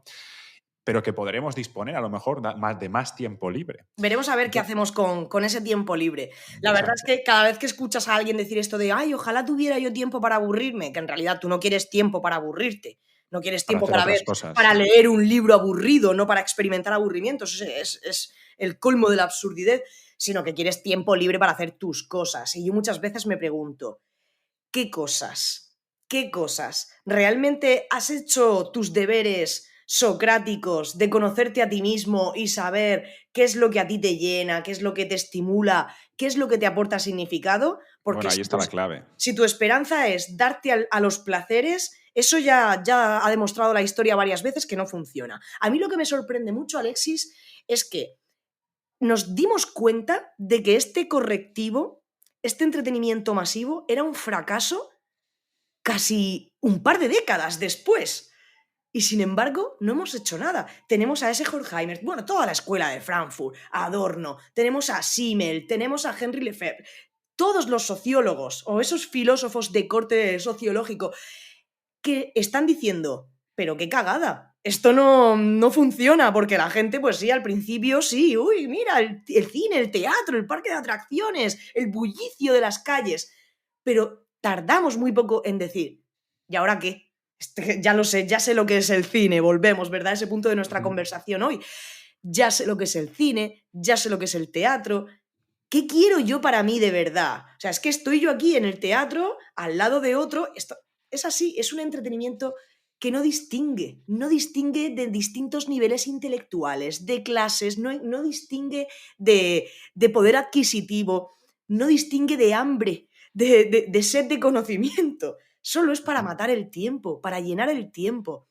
pero que podremos disponer a lo mejor de más tiempo libre. Veremos a ver qué hacemos con ese tiempo libre. La verdad es Exacto. que cada vez que escuchas a alguien decir esto de, ay, ojalá tuviera yo tiempo para aburrirme, que en realidad tú no quieres tiempo para aburrirte, no quieres Para tiempo hacer para ver, otras cosas. para leer un libro aburrido, no para experimentar aburrimientos, es el colmo de la absurdidad, sino que quieres tiempo libre para hacer tus cosas. Y yo muchas veces me pregunto, ¿qué cosas? ¿Qué cosas? ¿Realmente has hecho tus deberes socráticos de conocerte a ti mismo y saber qué es lo que a ti te llena, qué es lo que te estimula, qué es lo que te aporta significado? Porque Bueno, ahí está la clave. si tu esperanza es darte a los placeres, eso ya ha demostrado la historia varias veces que no funciona. A mí lo que me sorprende mucho, Alexis, es que nos dimos cuenta de que este correctivo, este entretenimiento masivo, era un fracaso casi un par de décadas después. Y sin embargo, no hemos hecho nada. Tenemos a ese Horkheimer, bueno, toda la escuela de Frankfurt, a Adorno, tenemos a Simmel, tenemos a Henry Lefebvre, todos los sociólogos o esos filósofos de corte sociológico que están diciendo, pero qué cagada, esto no funciona, porque la gente, pues sí, al principio sí, uy, mira, el cine, el teatro, el parque de atracciones, el bullicio de las calles, pero tardamos muy poco en decir, ¿y ahora qué? Ya lo sé, ya sé lo que es el cine, volvemos, ¿verdad? A ese punto de nuestra Ujú. conversación hoy. Ya sé lo que es el cine, ya sé lo que es el teatro. ¿Qué quiero yo para mí de verdad? O sea, es que estoy yo aquí en el teatro, al lado de otro. Es así, es un entretenimiento que no distingue de distintos niveles intelectuales, de clases, no distingue de poder adquisitivo, no distingue de hambre, de sed de conocimiento. Solo es para Ujú. matar el tiempo, para llenar el tiempo.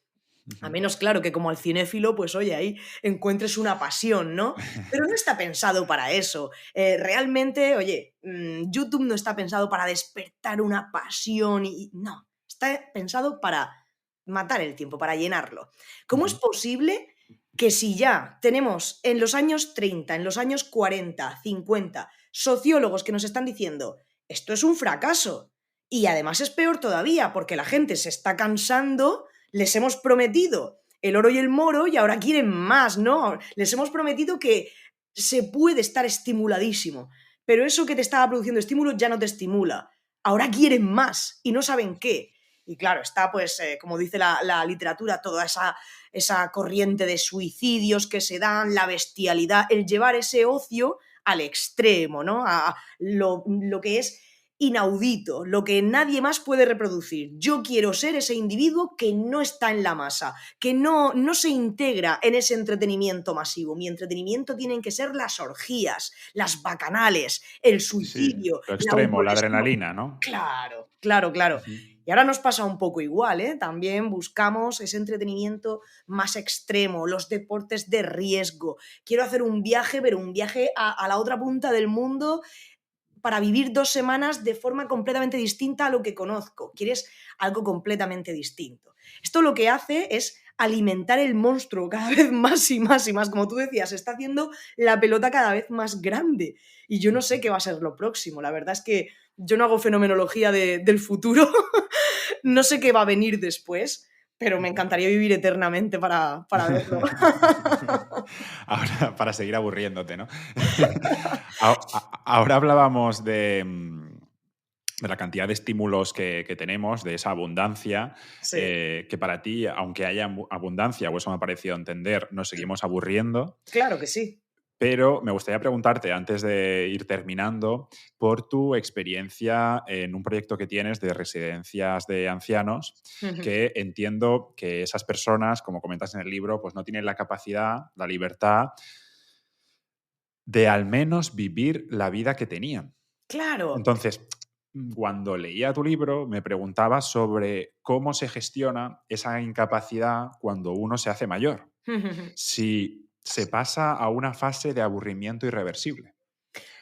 A Ujú. menos, claro, que como al cinéfilo, pues oye, ahí encuentres una pasión, ¿no? Pero no está pensado para eso. Realmente, oye, YouTube no está pensado para despertar una pasión no, está pensado para matar el tiempo, para llenarlo. ¿Cómo es Ujú. posible que si ya tenemos en los años 30, en los años 40, 50, sociólogos que nos están diciendo, esto es un fracaso, y además es peor todavía, porque la gente se está cansando, les hemos prometido el oro y el moro y ahora quieren más, ¿no? Les hemos prometido que se puede estar estimuladísimo, pero eso que te estaba produciendo estímulo ya no te estimula. Ahora quieren más y no saben qué. Y claro, está pues, como dice la literatura, toda esa corriente de suicidios que se dan, la bestialidad, el llevar ese ocio al extremo, ¿no? A lo que es inaudito, lo que nadie más puede reproducir. Yo quiero ser ese individuo que no está en la masa, que no se integra en ese entretenimiento masivo. Mi entretenimiento tienen que ser las orgías, las bacanales, el Sí, suicidio, lo la extremo, la autolesión. adrenalina, ¿no? Claro, claro, claro. Ujú. Y ahora nos pasa un poco igual, ¿eh? También buscamos ese entretenimiento más extremo, los deportes de riesgo. Quiero hacer un viaje, pero un viaje a la otra punta del mundo para vivir 2 semanas de forma completamente distinta a lo que conozco. Quieres algo completamente distinto. Esto lo que hace es alimentar el monstruo cada vez más y más y más. Como tú decías, se está haciendo la pelota cada vez más grande. Y yo no sé qué va a ser lo próximo. La verdad es que yo no hago fenomenología del futuro. No sé qué va a venir después, pero me Ujú. encantaría vivir eternamente para verlo. Ahora, para seguir aburriéndote, ¿no? Ahora hablábamos de la cantidad de estímulos que tenemos, de esa abundancia, Sí, que para ti, aunque haya abundancia, o eso me ha parecido entender, nos seguimos aburriendo. claro que sí. Pero me gustaría preguntarte, antes de ir terminando, por tu experiencia en un proyecto que tienes de residencias de ancianos, Ujú. que entiendo que esas personas, como comentas en el libro, pues no tienen la capacidad, la libertad de al menos vivir la vida que tenían. Claro. Entonces, cuando leía tu libro me preguntaba sobre cómo se gestiona esa incapacidad cuando uno se hace mayor, si se pasa a una fase de aburrimiento irreversible.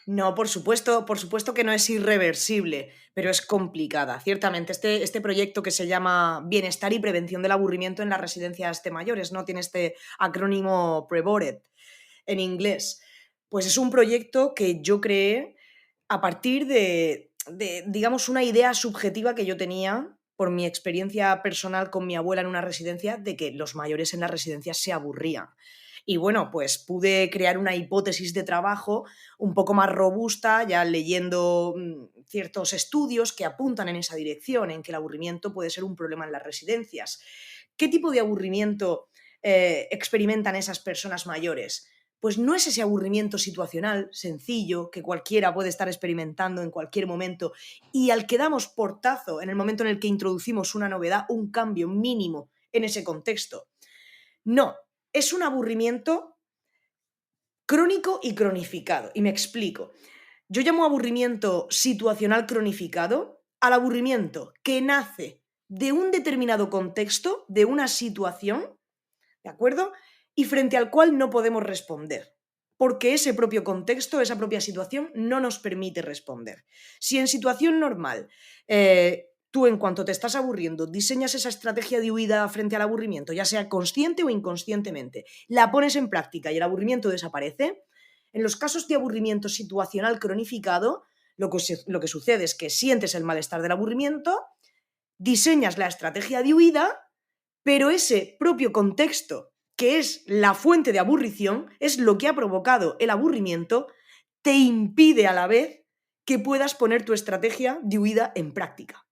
No, por supuesto que no es irreversible, pero es complicada. Ciertamente, este proyecto que se llama Bienestar y Prevención del Aburrimiento en las Residencias de Mayores, ¿no? Tiene este acrónimo PREVORED en inglés. Pues es un proyecto que yo creé a partir de, digamos, una idea subjetiva que yo tenía por mi experiencia personal con mi abuela en una residencia, de que los mayores en las residencias se aburrían. Y bueno, pues pude crear una hipótesis de trabajo un poco más robusta, ya leyendo ciertos estudios que apuntan en esa dirección, en que el aburrimiento puede ser un problema en las residencias. ¿Qué tipo de aburrimiento experimentan esas personas mayores? Pues no es ese aburrimiento situacional, sencillo, que cualquiera puede estar experimentando en cualquier momento y al que damos portazo en el momento en el que introducimos una novedad, un cambio mínimo en ese contexto. No, es un aburrimiento crónico y cronificado. Y me explico. Yo llamo aburrimiento situacional cronificado al aburrimiento que nace de un determinado contexto, de una situación, ¿de acuerdo? Y frente al cual no podemos responder, porque ese propio contexto, esa propia situación no nos permite responder. Si en situación normal tú, en cuanto te estás aburriendo, diseñas esa estrategia de huida frente al aburrimiento, ya sea consciente o inconscientemente, la pones en práctica y el aburrimiento desaparece, en los casos de aburrimiento situacional cronificado, lo que sucede es que sientes el malestar del aburrimiento, diseñas la estrategia de huida, pero ese propio contexto, que es la fuente de aburrición, es lo que ha provocado el aburrimiento, te impide a la vez que puedas poner tu estrategia de huida en práctica.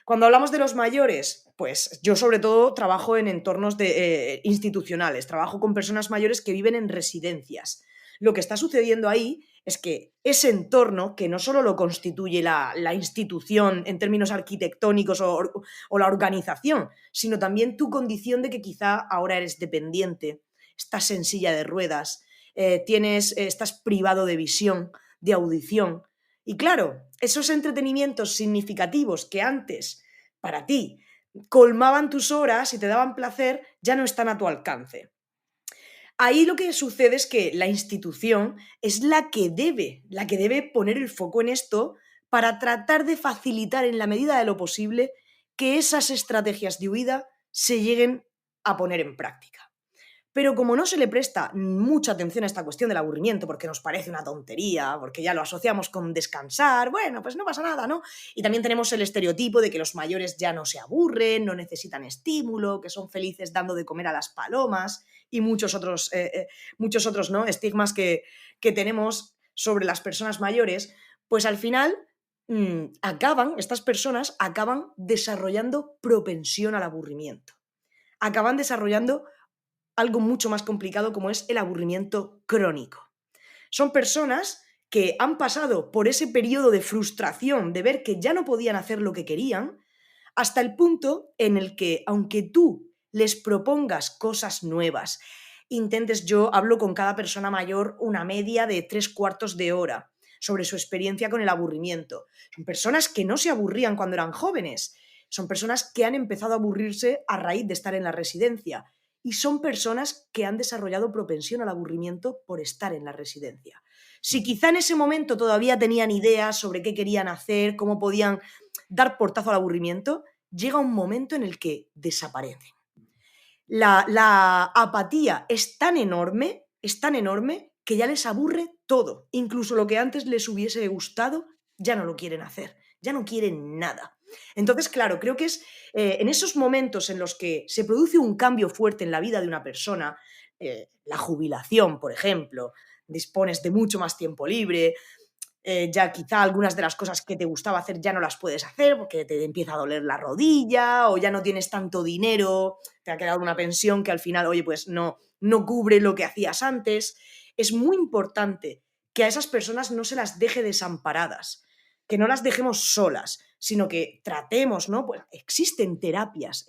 Cuando hablamos de los mayores, pues yo sobre todo trabajo en entornos institucionales, trabajo con personas mayores que viven en residencias. Lo que está sucediendo ahí es que ese entorno, que no solo lo constituye la institución en términos arquitectónicos o la organización, sino también tu condición de que quizá ahora eres dependiente, estás en silla de ruedas, estás privado de visión, de audición. Y claro, esos entretenimientos significativos que antes, para ti, colmaban tus horas y te daban placer, ya no están a tu alcance. Ahí lo que sucede es que la institución es la que debe poner el foco en esto para tratar de facilitar en la medida de lo posible que esas estrategias de huida se lleguen a poner en práctica. Pero como no se le presta mucha atención a esta cuestión del aburrimiento, porque nos parece una tontería, porque ya lo asociamos con descansar, bueno, pues no pasa nada, ¿no? Y también tenemos el estereotipo de que los mayores ya no se aburren, no necesitan estímulo, que son felices dando de comer a las palomas y muchos otros, ¿no? Estigmas que tenemos sobre las personas mayores, pues al final estas personas acaban desarrollando propensión al aburrimiento. Acaban desarrollando algo mucho más complicado como es el aburrimiento crónico. Son personas que han pasado por ese periodo de frustración de ver que ya no podían hacer lo que querían, hasta el punto en el que, aunque tú les propongas cosas nuevas, yo hablo con cada persona mayor una media de 3/4 de hora sobre su experiencia con el aburrimiento. Son personas que no se aburrían cuando eran jóvenes, son personas que han empezado a aburrirse a raíz de estar en la residencia. Y son personas que han desarrollado propensión al aburrimiento por estar en la residencia. Si quizá en ese momento todavía tenían ideas sobre qué querían hacer, cómo podían dar portazo al aburrimiento, llega un momento en el que desaparecen. La apatía es tan enorme que ya les aburre todo. Incluso lo que antes les hubiese gustado, ya no lo quieren hacer, ya no quieren nada. Entonces, claro, creo que es en esos momentos en los que se produce un cambio fuerte en la vida de una persona, la jubilación, por ejemplo, dispones de mucho más tiempo libre, ya quizá algunas de las cosas que te gustaba hacer ya no las puedes hacer porque te empieza a doler la rodilla o ya no tienes tanto dinero, te ha quedado una pensión que al final, oye, pues no cubre lo que hacías antes. Es muy importante que a esas personas no se las deje desamparadas, que no las dejemos solas, sino que tratemos, ¿no? Pues existen terapias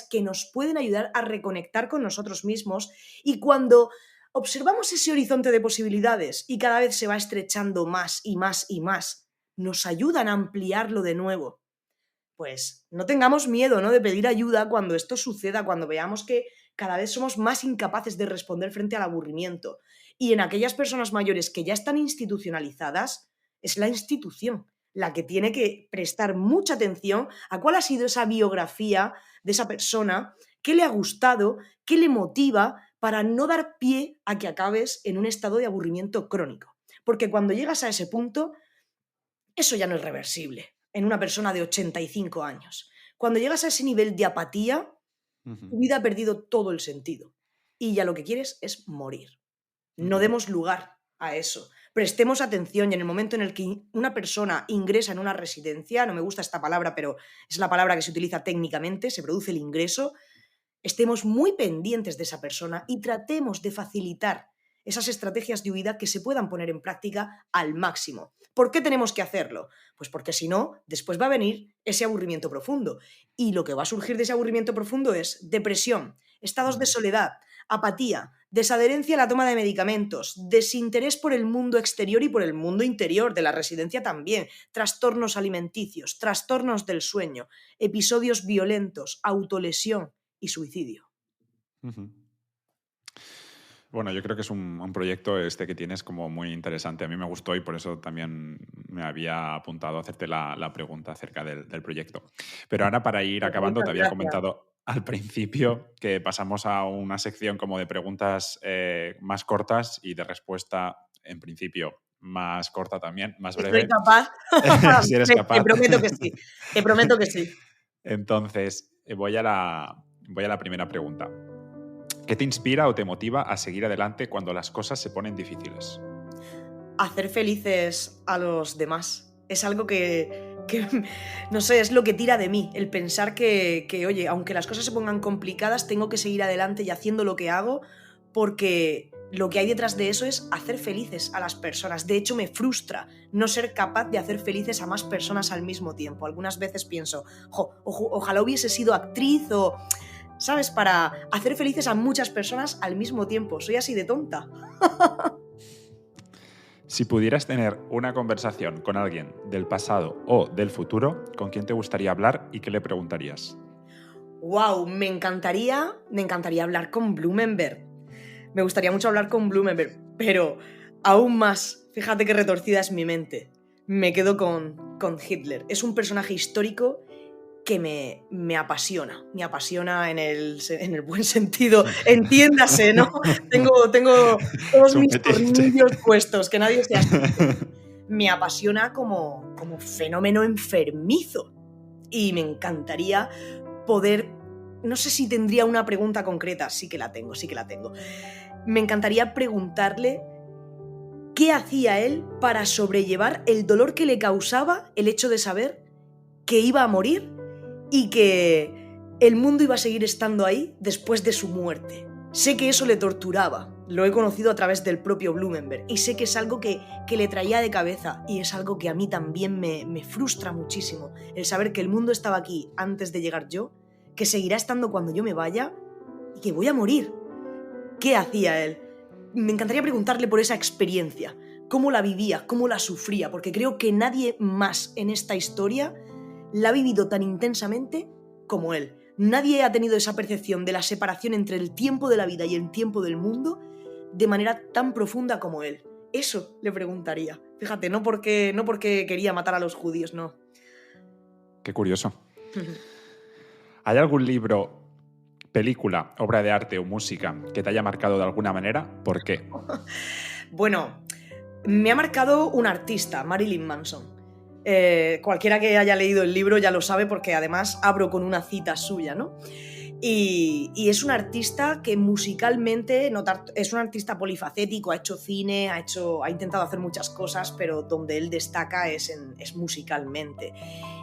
que nos pueden ayudar a reconectar con nosotros mismos y cuando observamos ese horizonte de posibilidades y cada vez se va estrechando más y más y más, nos ayudan a ampliarlo de nuevo. Pues no tengamos miedo, ¿no?, de pedir ayuda cuando esto suceda, cuando veamos que cada vez somos más incapaces de responder frente al aburrimiento. Y en aquellas personas mayores que ya están institucionalizadas, es la institución la que tiene que prestar mucha atención a cuál ha sido esa biografía de esa persona, qué le ha gustado, qué le motiva para no dar pie a que acabes en un estado de aburrimiento crónico. Porque cuando llegas a ese punto, eso ya no es reversible en una persona de 85 años. Cuando llegas a ese nivel de apatía, tu vida ha perdido todo el sentido. Y ya lo que quieres es morir. No demos lugar a eso. Prestemos atención y en el momento en el que una persona ingresa en una residencia, no me gusta esta palabra, pero es la palabra que se utiliza técnicamente, se produce el ingreso, estemos muy pendientes de esa persona y tratemos de facilitar esas estrategias de huida que se puedan poner en práctica al máximo. ¿Por qué tenemos que hacerlo? Pues porque si no, después va a venir ese aburrimiento profundo. Y lo que va a surgir de ese aburrimiento profundo es depresión, estados de soledad, apatía, desadherencia a la toma de medicamentos, desinterés por el mundo exterior y por el mundo interior de la residencia también, trastornos alimenticios, trastornos del sueño, episodios violentos, autolesión y suicidio. Bueno, yo creo que es un proyecto este que tienes como muy interesante. A mí me gustó y por eso también me había apuntado a hacerte la pregunta acerca del proyecto. Pero ahora, para ir Pues acabando, muchas te había gracias. comentado al principio que pasamos a una sección como de preguntas más cortas y de respuesta, en principio, más corta también, más Si soy breve, capaz, si eres te capaz. prometo que sí. Te prometo que sí. Entonces, voy a la primera pregunta. ¿Qué te inspira o te motiva a seguir adelante cuando las cosas se ponen difíciles? Hacer felices a los demás. Es algo que no sé, es lo que tira de mí. El pensar que, oye, aunque las cosas se pongan complicadas, tengo que seguir adelante y haciendo lo que hago porque lo que hay detrás de eso es hacer felices a las personas. De hecho, me frustra no ser capaz de hacer felices a más personas al mismo tiempo. Algunas veces pienso, ojalá hubiese sido actriz o, ¿sabes?, para hacer felices a muchas personas al mismo tiempo. Soy así de tonta. Si pudieras tener una conversación con alguien del pasado o del futuro, ¿con quién te gustaría hablar y qué le preguntarías? ¡Wow! Me encantaría hablar con Blumenberg. Me gustaría mucho hablar con Blumenberg, pero aún más, fíjate qué retorcida es mi mente. Me quedo con Hitler. Es un personaje histórico que me apasiona. Me apasiona en el buen sentido. Entiéndase, ¿no? Tengo todos Es un mis fetiche. tornillos puestos, que nadie se asuste. Me apasiona como fenómeno enfermizo. Y me encantaría poder... No sé si tendría una pregunta concreta. Sí que la tengo. Me encantaría preguntarle qué hacía él para sobrellevar el dolor que le causaba el hecho de saber que iba a morir y que el mundo iba a seguir estando ahí después de su muerte. Sé que eso le torturaba, lo he conocido a través del propio Blumenberg y sé que es algo que le traía de cabeza y es algo que a mí también me frustra muchísimo, el saber que el mundo estaba aquí antes de llegar yo, que seguirá estando cuando yo me vaya y que voy a morir. ¿Qué hacía él? Me encantaría preguntarle por esa experiencia, cómo la vivía, cómo la sufría, porque creo que nadie más en esta historia la ha vivido tan intensamente como él. Nadie ha tenido esa percepción de la separación entre el tiempo de la vida y el tiempo del mundo de manera tan profunda como él. Eso le preguntaría. Fíjate, no porque quería matar a los judíos, no. Qué curioso. ¿Hay algún libro, película, obra de arte o música que te haya marcado de alguna manera? ¿Por qué? Bueno, me ha marcado un artista, Marilyn Manson. Cualquiera que haya leído el libro ya lo sabe porque además abro con una cita suya, ¿no? Y es un artista que musicalmente, es un artista polifacético, ha hecho cine, ha intentado hacer muchas cosas, pero donde él destaca es musicalmente.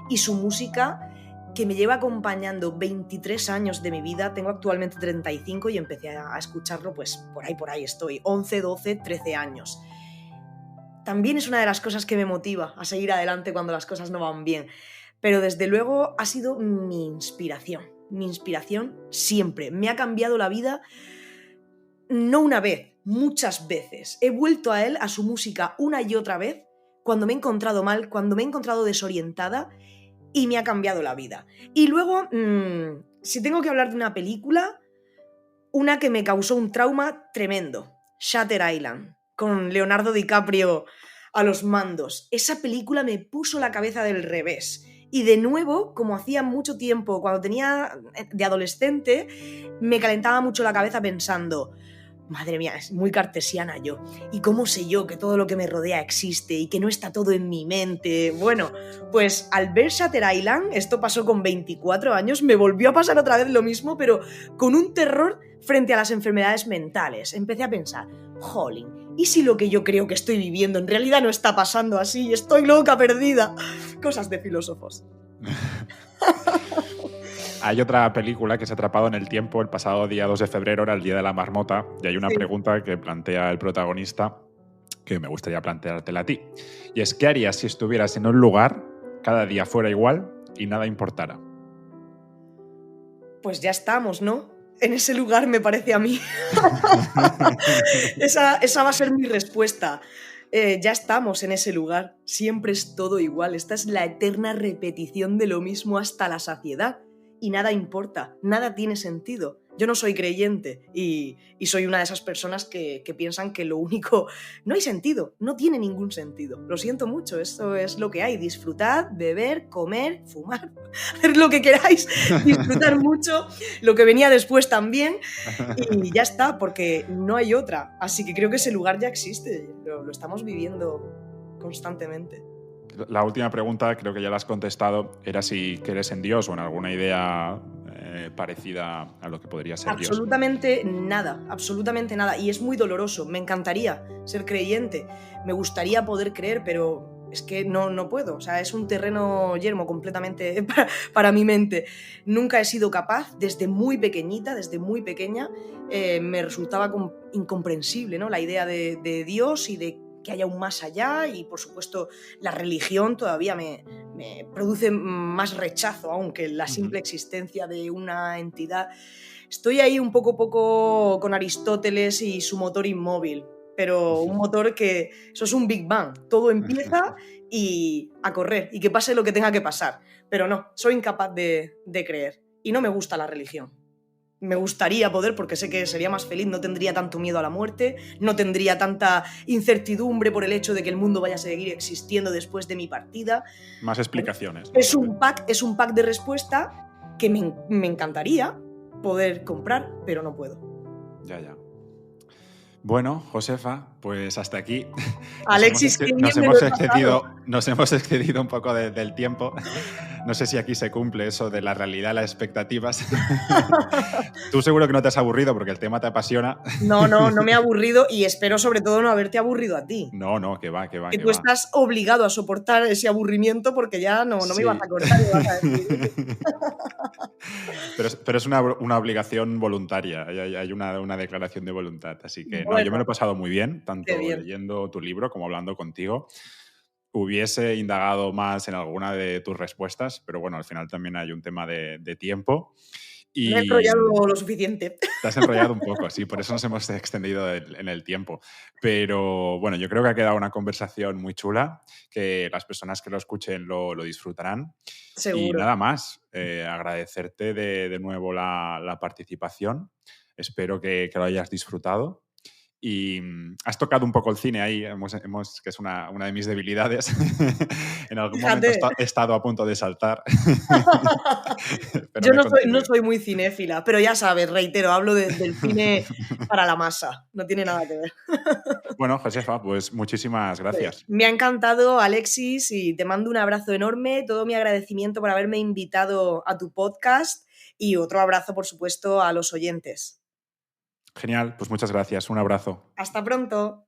Y su música, que me lleva acompañando 23 años de mi vida, tengo actualmente 35 y empecé a escucharlo pues por ahí estoy, 11, 12, 13 años. También es una de las cosas que me motiva a seguir adelante cuando las cosas no van bien. Pero desde luego ha sido mi inspiración siempre. Me ha cambiado la vida, no una vez, muchas veces. He vuelto a él, a su música, una y otra vez, cuando me he encontrado mal, cuando me he encontrado desorientada y me ha cambiado la vida. Y luego, si tengo que hablar de una película, una que me causó un trauma tremendo, Shutter Island, con Leonardo DiCaprio a los mandos. Esa película me puso la cabeza del revés. Y de nuevo, como hacía mucho tiempo, cuando tenía de adolescente, me calentaba mucho la cabeza pensando, madre mía, es muy cartesiana yo. ¿Y cómo sé yo que todo lo que me rodea existe y que no está todo en mi mente? Bueno, pues al ver Shutter Island, esto pasó con 24 años, me volvió a pasar otra vez lo mismo, pero con un terror frente a las enfermedades mentales. Empecé a pensar, jolín, ¿y si lo que yo creo que estoy viviendo en realidad no está pasando así y estoy loca, perdida? Cosas de filósofos. Hay otra película que se ha atrapado en el tiempo. El pasado día 2 de febrero era el Día de la Marmota y hay una pregunta que plantea el protagonista que me gustaría planteártela a ti. Y es, ¿qué harías si estuvieras en un lugar, cada día fuera igual y nada importara? Pues ya estamos, ¿no? En ese lugar, me parece a mí. Esa va a ser mi respuesta. Ya estamos en ese lugar. Siempre es todo igual. Esta es la eterna repetición de lo mismo hasta la saciedad. Y nada importa, nada tiene sentido. Yo no soy creyente y soy una de esas personas que piensan que lo único... No hay sentido, no tiene ningún sentido. Lo siento mucho, esto es lo que hay. Disfrutad, beber, comer, fumar, hacer lo que queráis, disfrutar mucho, lo que venía después también y ya está, porque no hay otra. Así que creo que ese lugar ya existe, lo estamos viviendo constantemente. La última pregunta, creo que ya la has contestado, era si crees en Dios o en alguna idea parecida a lo que podría ser Dios. Absolutamente nada. Y es muy doloroso. Me encantaría ser creyente. Me gustaría poder creer, pero es que no puedo. O sea, es un terreno yermo completamente para mi mente. Nunca he sido capaz, desde muy pequeñita, desde muy pequeña, me resultaba incomprensible, ¿no? La idea de Dios y de que haya un más allá, y por supuesto la religión todavía me produce más rechazo aún que la simple existencia de una entidad. Estoy ahí un poco con Aristóteles y su motor inmóvil, pero un motor que eso es un Big Bang, todo empieza y a correr y que pase lo que tenga que pasar, pero no, soy incapaz de creer y no me gusta la religión. Me gustaría poder, porque sé que sería más feliz, no tendría tanto miedo a la muerte, no tendría tanta incertidumbre por el hecho de que el mundo vaya a seguir existiendo después de mi partida. Más explicaciones. Es un pack de respuesta que me encantaría poder comprar, pero no puedo. Ya. Bueno, Josefa, pues hasta aquí. Alexis, nos hemos excedido un poco del tiempo. No sé si aquí se cumple eso de la realidad, las expectativas. Tú seguro que no te has aburrido porque el tema te apasiona. No me he aburrido y espero sobre todo no haberte aburrido a ti. No, que va. Que tú estás obligado a soportar ese aburrimiento porque ya no me ibas a cortar. Me vas a decir. Pero es una obligación voluntaria, hay una declaración de voluntad. Así que bueno, yo me lo he pasado muy bien, tanto leyendo tu libro como hablando contigo. Hubiese indagado más en alguna de tus respuestas, pero bueno, al final también hay un tema de tiempo. Y me he enrollado lo suficiente. Te has enrollado un poco, sí, por eso nos hemos extendido en el tiempo. Pero bueno, yo creo que ha quedado una conversación muy chula, que las personas que lo escuchen lo disfrutarán. Seguro. Y nada más, agradecerte de nuevo la participación. Espero que lo hayas disfrutado. Y has tocado un poco el cine ahí, que es una de mis debilidades. En algún momento he estado a punto de saltar. Yo no soy muy cinéfila, pero ya sabes, reitero, hablo del cine para la masa, no tiene nada que ver. Bueno, Josefa, pues muchísimas gracias. Me ha encantado, Alexis, y te mando un abrazo enorme, todo mi agradecimiento por haberme invitado a tu podcast y otro abrazo, por supuesto, a los oyentes. Genial, pues muchas gracias. Un abrazo. Hasta pronto.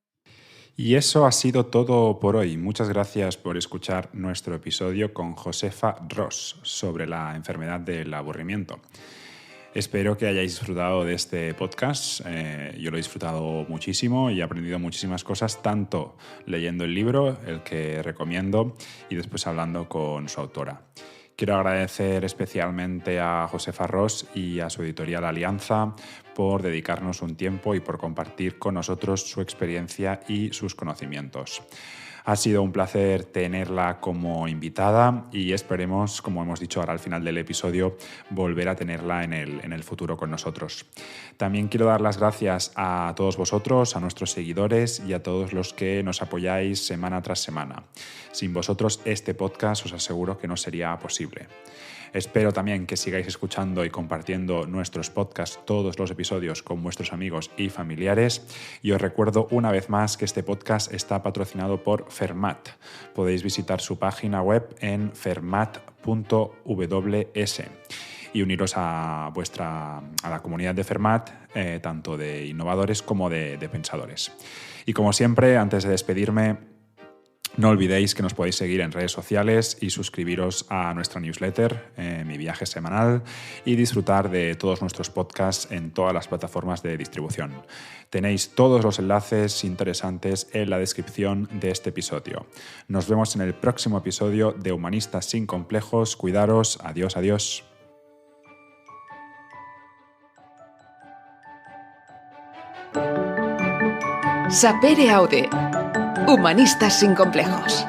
Y eso ha sido todo por hoy. Muchas gracias por escuchar nuestro episodio con Josefa Ross sobre la enfermedad del aburrimiento. Espero que hayáis disfrutado de este podcast. Yo lo he disfrutado muchísimo y he aprendido muchísimas cosas, tanto leyendo el libro, el que recomiendo, y después hablando con su autora. Quiero agradecer especialmente a Josefa Ross y a su editorial Alianza por dedicarnos un tiempo y por compartir con nosotros su experiencia y sus conocimientos. Ha sido un placer tenerla como invitada y esperemos, como hemos dicho ahora al final del episodio, volver a tenerla en el futuro con nosotros. También quiero dar las gracias a todos vosotros, a nuestros seguidores y a todos los que nos apoyáis semana tras semana. Sin vosotros este podcast os aseguro que no sería posible. Espero también que sigáis escuchando y compartiendo nuestros podcasts, todos los episodios, con vuestros amigos y familiares. Y os recuerdo una vez más que este podcast está patrocinado por Fermat. Podéis visitar su página web en fermat.ws y uniros a la comunidad de Fermat, tanto de innovadores como de pensadores. Y como siempre, antes de despedirme, no olvidéis que nos podéis seguir en redes sociales y suscribiros a nuestra newsletter, Mi Viaje Semanal, y disfrutar de todos nuestros podcasts en todas las plataformas de distribución. Tenéis todos los enlaces interesantes en la descripción de este episodio. Nos vemos en el próximo episodio de Humanistas sin Complejos. Cuidaros. Adiós, adiós. Sapere Aude. Humanistas sin complejos.